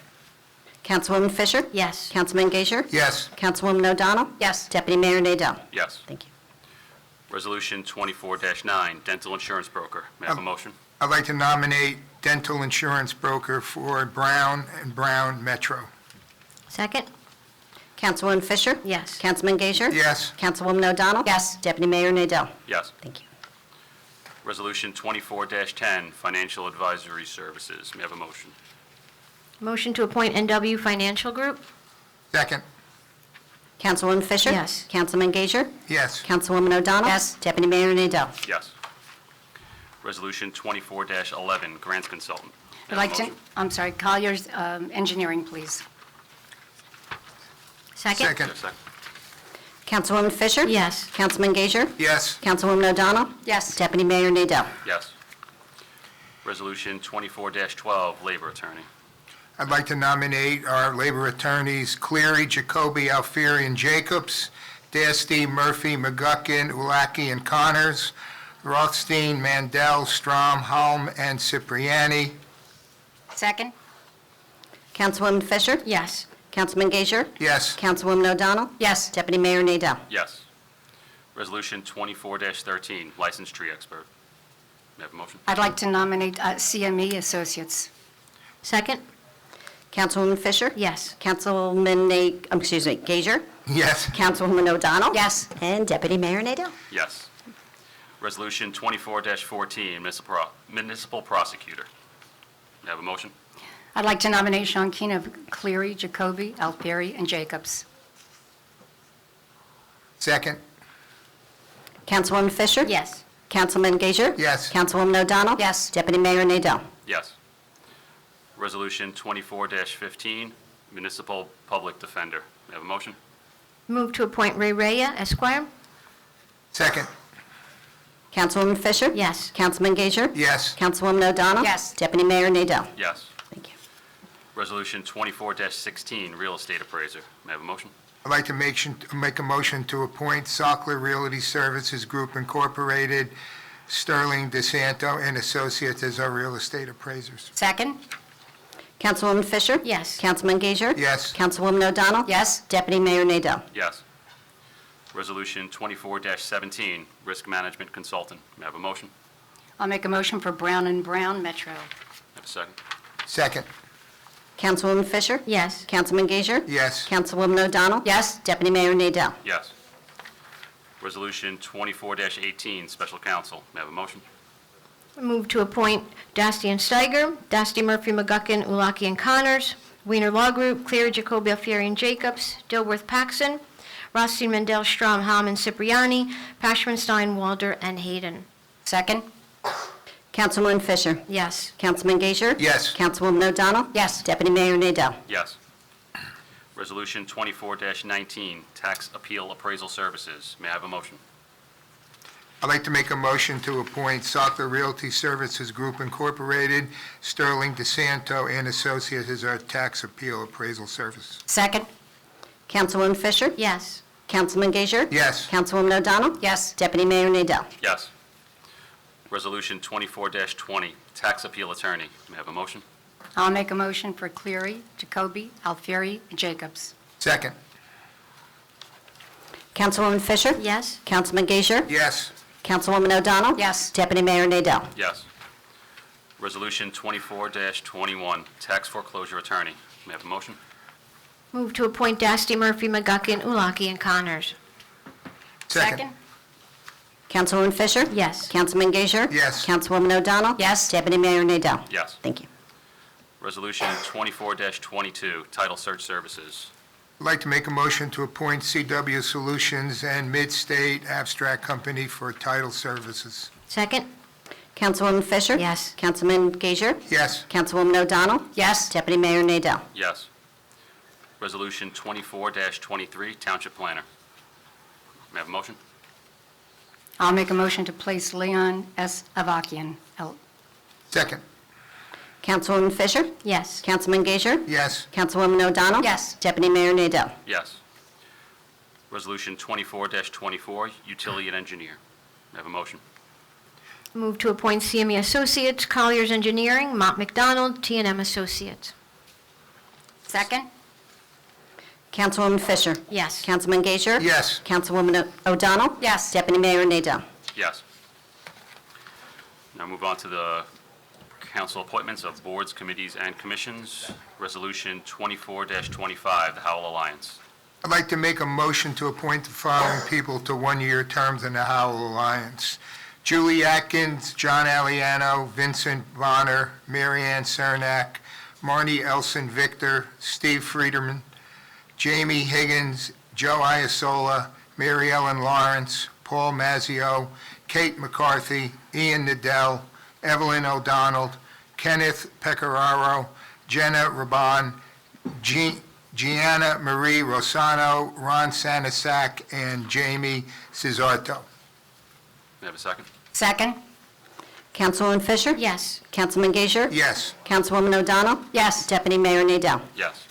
Councilwoman Fisher. Yes. Councilman Gager. Yes. Councilwoman O'Donnell. Yes. Deputy Mayor Nadell. Yes. Thank you. Resolution 24-9, Dental Insurance Broker. May I have a motion? I'd like to nominate dental insurance broker for Brown and Brown Metro. Second? Councilwoman Fisher? Yes. Councilman Gager? Yes. Councilwoman O'Donnell? Yes. Deputy Mayor Nadell? Yes. Thank you. Resolution 24-10, Financial Advisory Services. May I have a motion? Motion to appoint NW Financial Group? Second. Councilwoman Fisher? Yes. Councilman Gager? Yes. Councilwoman O'Donnell? Yes. Deputy Mayor Nadell? Yes. Resolution 24-11, Grants Consultant. May I'd I have like a to, motion? I'm sorry, Colliers Engineering, please. Second? Second. Is there a second? Councilwoman Fisher? Yes. Councilman Gager? Yes. Councilwoman O'Donnell? Yes. Deputy Mayor Nadell? Yes. Resolution 24-12, Labor Attorney. I'd like to nominate our labor attorneys Cleary, Jacoby, Alfieri, and Jacobs, Dasty, Murphy, McGuckin, Ulaki, and Connors, Rothstein, Mandel, Strom, Holm, and Cipriani. Second? Councilwoman Fisher? Yes. Councilman Gager? Yes. Councilwoman O'Donnell? Yes. Deputy Mayor Nadell? Yes. Resolution 24-13, Licensed Tree Expert. May I have a motion? I'd like to nominate CME Associates. Second? Councilwoman Fisher? Yes. Councilman Gager? Yes. Councilwoman O'Donnell? Yes. And Deputy Mayor Nadell? Yes. Resolution 24-14, Municipal Prosecutor. May I have a motion? I'd like to nominate Sean Keane of Cleary, Jacoby, Alfieri, and Jacobs. Second. Councilwoman Fisher? Yes. Councilman Gager? Yes. Councilwoman O'Donnell? Yes. Deputy Mayor Nadell? Yes. Resolution 24-15, Municipal Public Defender. May I have a motion? Move to appoint Ray Raya, Esquire? Second. Councilwoman Fisher? Yes. Councilman Gager? Yes. Councilwoman O'Donnell? Yes. Deputy Mayor Nadell? Yes. Thank you. Resolution 24-16, Real Estate Appraiser. May I have a motion? I'd like to make a motion to appoint Sockler Realty Services Group Incorporated, Sterling DeSanto and Associates as our real estate appraisers. Second? Councilwoman Fisher? Yes. Councilman Gager? Yes. Councilwoman O'Donnell? Yes. Deputy Mayor Nadell? Yes. Resolution 24-17, Risk Management Consultant. May I have a motion? I'll make a motion for Brown and Brown Metro. May I have a second? Second. Councilwoman Fisher? Yes. Councilman Gager? Yes. Councilwoman O'Donnell? Yes. Deputy Mayor Nadell? Yes. Resolution 24-18, Special Counsel. May I have a motion? Move to appoint Dasty and Steiger, Dasty, Murphy, McGuckin, Ulaki, and Connors, Wiener Law Group, Cleary, Jacoby, Alfieri, and Jacobs, Dilworth, Paxson, Rothstein, Mendel, Strom, Halm, and Cipriani, Pashman, Stein, Walder, and Hayden. Second? Councilwoman Fisher? Yes. Councilman Gager? Yes. Councilwoman O'Donnell? Yes. Deputy Mayor Nadell? Yes. Resolution 24-19, Tax Appeal Appraisal Services. May I have a motion? I'd like to make a motion to appoint Sockler Realty Services Group Incorporated, Sterling DeSanto and Associates as our tax appeal appraisal service. Second? Councilwoman Fisher? Yes. Councilman Gager? Yes. Councilwoman O'Donnell? Yes. Deputy Mayor Nadell? Yes. Resolution 24-20, Tax Appeal Attorney. May I have a motion? I'll make a motion for Cleary, Jacoby, Alfieri, and Jacobs. Second. Councilwoman Fisher? Yes. Councilman Gager? Yes. Councilwoman O'Donnell? Yes. Deputy Mayor Nadell? Yes. Resolution 24-21, Tax Foreclosure Attorney. May I have a motion? Move to appoint Dasty, Murphy, McGuckin, Ulaki, and Connors. Second. Councilwoman Fisher? Yes. Councilman Gager? Yes. Councilwoman O'Donnell? Yes. Deputy Mayor Nadell? Yes. Thank you. Resolution 24-22, Title Search Services. I'd like to make a motion to appoint CW Solutions and Mid-State Abstract Company for title services. Second? Councilwoman Fisher? Yes. Councilman Gager? Yes. Councilwoman O'Donnell? Yes. Deputy Mayor Nadell? Yes. Resolution 24-23, Township Planner. May I have a motion? I'll make a motion to place Leon S. Avakian. Second. Councilwoman Fisher? Yes. Councilman Gager? Yes. Councilwoman O'Donnell? Yes. Deputy Mayor Nadell? Yes. Resolution 24-24, Utility and Engineer. May I have a motion? Move to appoint CME Associates, Colliers Engineering, Mott McDonald, T&M Associates. Second? Councilwoman Fisher? Yes. Councilman Gager? Yes. Councilwoman O'Donnell? Yes. Deputy Mayor Nadell? Yes. Now move on to the council appointments of boards, committees, and commissions. Resolution 24-25, the Howell Alliance. I'd like to make a motion to appoint the following people to one-year terms in the Howell Alliance. Julie Atkins, John Aliano, Vincent Bonner, Mary Ann Cernak, Marnie Elson Victor, Steve Friederman, Jamie Higgins, Joe Iasola, Mary Ellen Lawrence, Paul Mazzio, Kate McCarthy, Ian Nadell, Evelyn O'Donnell, Kenneth Pecoraro, Jenna Raban, Gianna Marie Rosano, Ron Sanasak, and Jamie Cesarto. May I have a second? Second? Councilwoman Fisher? Yes. Councilman Gager? Yes. Councilwoman O'Donnell? Yes. Deputy Mayor Nadell? Yes.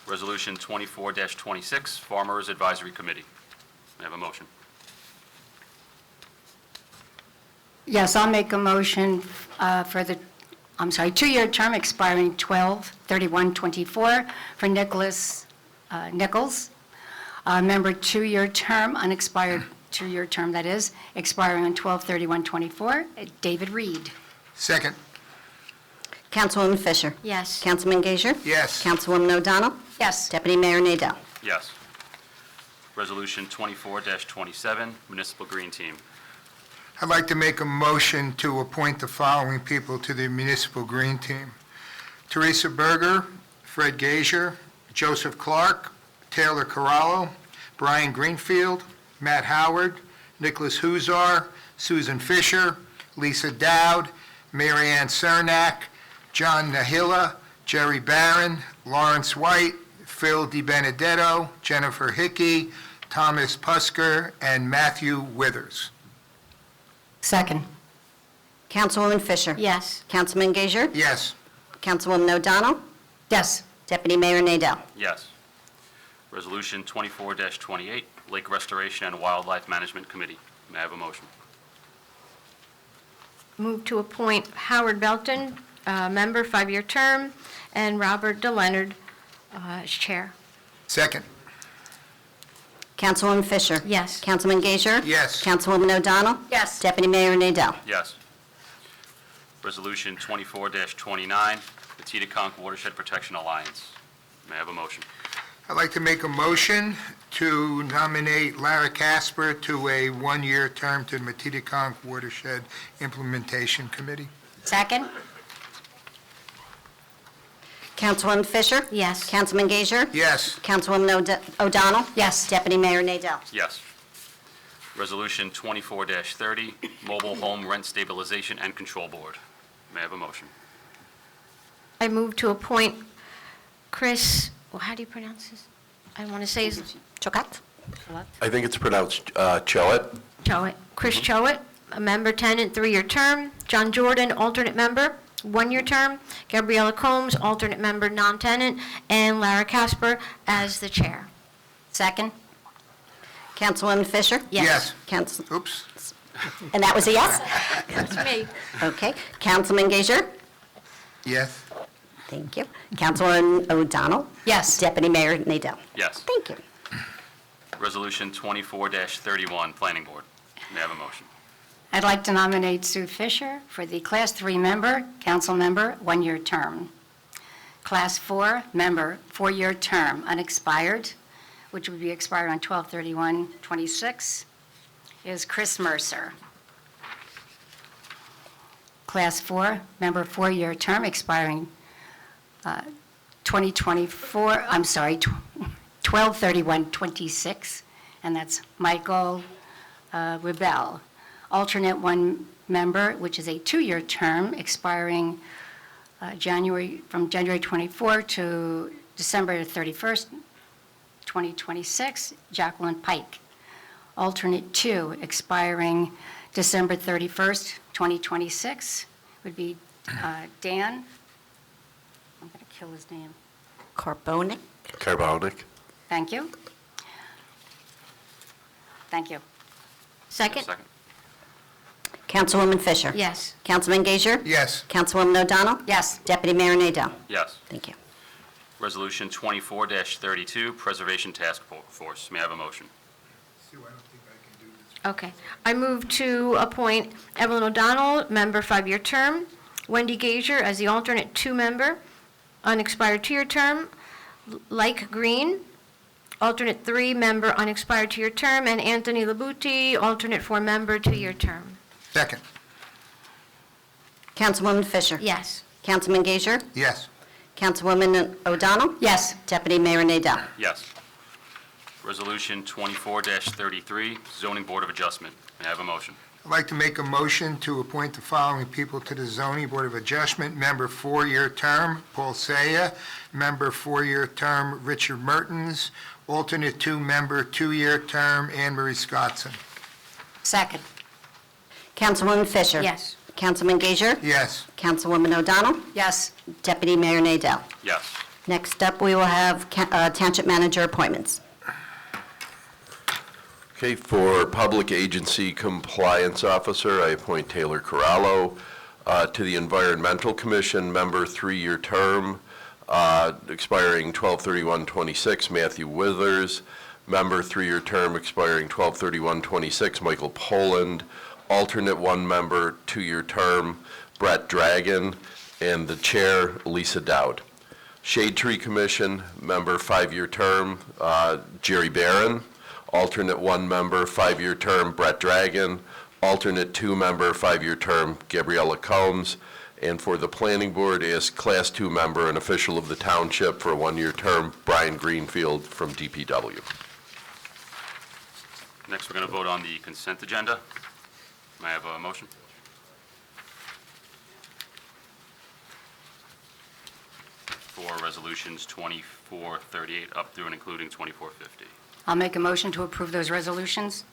Resolution 24-26, Farmers Advisory Committee. May I have a motion? Yes, I'll make a motion for the, 2-year term expiring 12/31/24 for Nicholas Nichols. Member, 2-year term, unexpired 2-year term, that is, expiring on 12/31/24, David Reed. Second. Councilwoman Fisher? Yes. Councilman Gager? Yes. Councilwoman O'Donnell? Yes. Deputy Mayor Nadell? Yes. Resolution 24-27, Municipal Green Team. I'd like to make a motion to appoint the following people to the Municipal Green Team. Teresa Berger, Fred Gager, Joseph Clark, Taylor Corallo, Brian Greenfield, Matt Howard, Nicholas Huzar, Susan Fisher, Lisa Dowd, Mary Ann Cernak, John Nahila, Jerry Barron, Lawrence White, Phil DiBenedetto, Jennifer Hickey, Thomas Pusker, and Matthew Withers. Second? Councilwoman Fisher? Yes. Councilman Gager? Yes. Councilwoman O'Donnell? Yes. Deputy Mayor Nadell? Yes. Resolution 24-28, Lake Restoration and Wildlife Management Committee. May I have a motion? Move to appoint Howard Belton, member, 5-year term, and Robert DeLeonard as chair. Second. Councilwoman Fisher? Yes. Councilman Gager? Yes. Councilwoman O'Donnell? Yes. Deputy Mayor Nadell? Yes. Resolution 24-29, the Titaconk Watershed Protection Alliance. May I have a motion? I'd like to make a motion to nominate Lara Casper to a one-year term to the Matitaconk Watershed Implementation Committee. Second? Councilwoman Fisher? Yes. Councilman Gager? Yes. Councilwoman O'Donnell? Yes. Deputy Mayor Nadell? Yes. Resolution 24-30, Mobile Home Rent Stabilization and Control Board. May I have a motion? I move to appoint Chris, well, how do you pronounce this? I want to say his, Chokat? I think it's pronounced Choate. Choate, Chris Choate, a member, tenant, 3-year term. John Jordan, alternate member, 1-year term. Gabriella Combs, alternate member, non-tenant, and Lara Casper as the chair. Second? Councilwoman Fisher? Yes. Council, Oops. and that was a yes? That's me. Okay. Councilman Gager? Yes. Thank you. Councilwoman O'Donnell? Yes. Deputy Mayor Nadell? Yes. Thank you. Resolution 24-31, Planning Board. May I have a motion? I'd like to nominate Sue Fisher for the Class 3 member, council member, 1-year term. Class 4 member, 4-year term, unexpired, which would be expired on 12/31/26, is Chris Mercer. Class 4 member, 4-year term, expiring 12/31/26, and that's Michael Rebel. Alternate 1 member, which is a 2-year term, expiring from January 24 to December 31st, 2026, Jacqueline Pike. Alternate 2, expiring December 31st, 2026, would be Dan, I'm going to kill his name. Carbonic? Carbonic. Thank you. Thank you. Second? Second. Councilwoman Fisher? Yes. Councilman Gager? Yes. Councilwoman O'Donnell? Yes. Deputy Mayor Nadell? Yes. Thank you. Resolution 24-32, Preservation Task Force. May I have a motion? Sue, I don't think I can do this. Okay. I move to appoint Evelyn O'Donnell, member, 5-year term, Wendy Gager as the alternate 2-member, unexpired 2-year term. Like Green, alternate 3-member, unexpired 2-year term, and Anthony Labuti, alternate 4-member, 2-year term. Second. Councilwoman Fisher? Yes. Councilman Gager? Yes. Councilwoman O'Donnell? Yes. Deputy Mayor Nadel? Yes. Resolution 24-33, Zoning Board of Adjustment. May I have a motion? I'd like to make a motion to appoint the following people to the Zoning Board of Adjustment. Member 4-year term, Paul Saya. Member 4-year term, Richard Mertens. Alternate 2-member, 2-year term, Anne Marie Scottson. Second. Councilwoman Fisher? Yes. Councilman Gager? Yes. Councilwoman O'Donnell? Yes. Deputy Mayor Nadel? Yes. Next up, we will have Township Manager appointments. Okay, for Public Agency Compliance Officer, I appoint Taylor Corallo. To the Environmental Commission, member, 3-year term, expiring 12/31/26, Matthew Withers. Member, 3-year term, expiring 12/31/26, Michael Poland. Alternate 1-member, 2-year term, Brett Dragon. And the Chair, Lisa Dowd. Shade Tree Commission, member, 5-year term, Jerry Barron. Alternate 1-member, 5-year term, Brett Dragon. Alternate 2-member, 5-year term, Gabriella Combs. And for the Planning Board is Class 2 member and official of the Township for a 1-year term, Brian Greenfield from DPW. Next, we're going to vote on the consent agenda. May I have a motion? For resolutions 2438 up through and including 2450. I'll make a motion to approve those resolutions.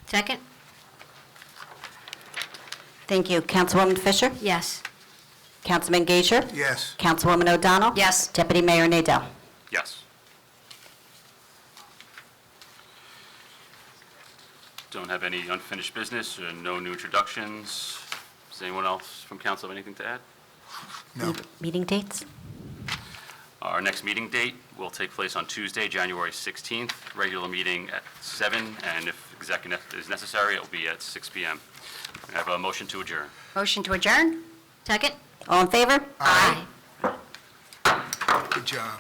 Second? Thank you. Councilwoman Fisher? Yes. Councilman Gager? Yes. Councilwoman O'Donnell? Yes. Deputy Mayor Nadel? Yes. Don't have any unfinished business, no new introductions. Does anyone else from council have anything to add? No. Meeting dates? Our next meeting date will take place on Tuesday, January 16th, regular meeting at 7, and if executive is necessary, it will be at 6 p.m. I have a motion to adjourn. Motion to adjourn? Second? All in favor? Aye. Good job.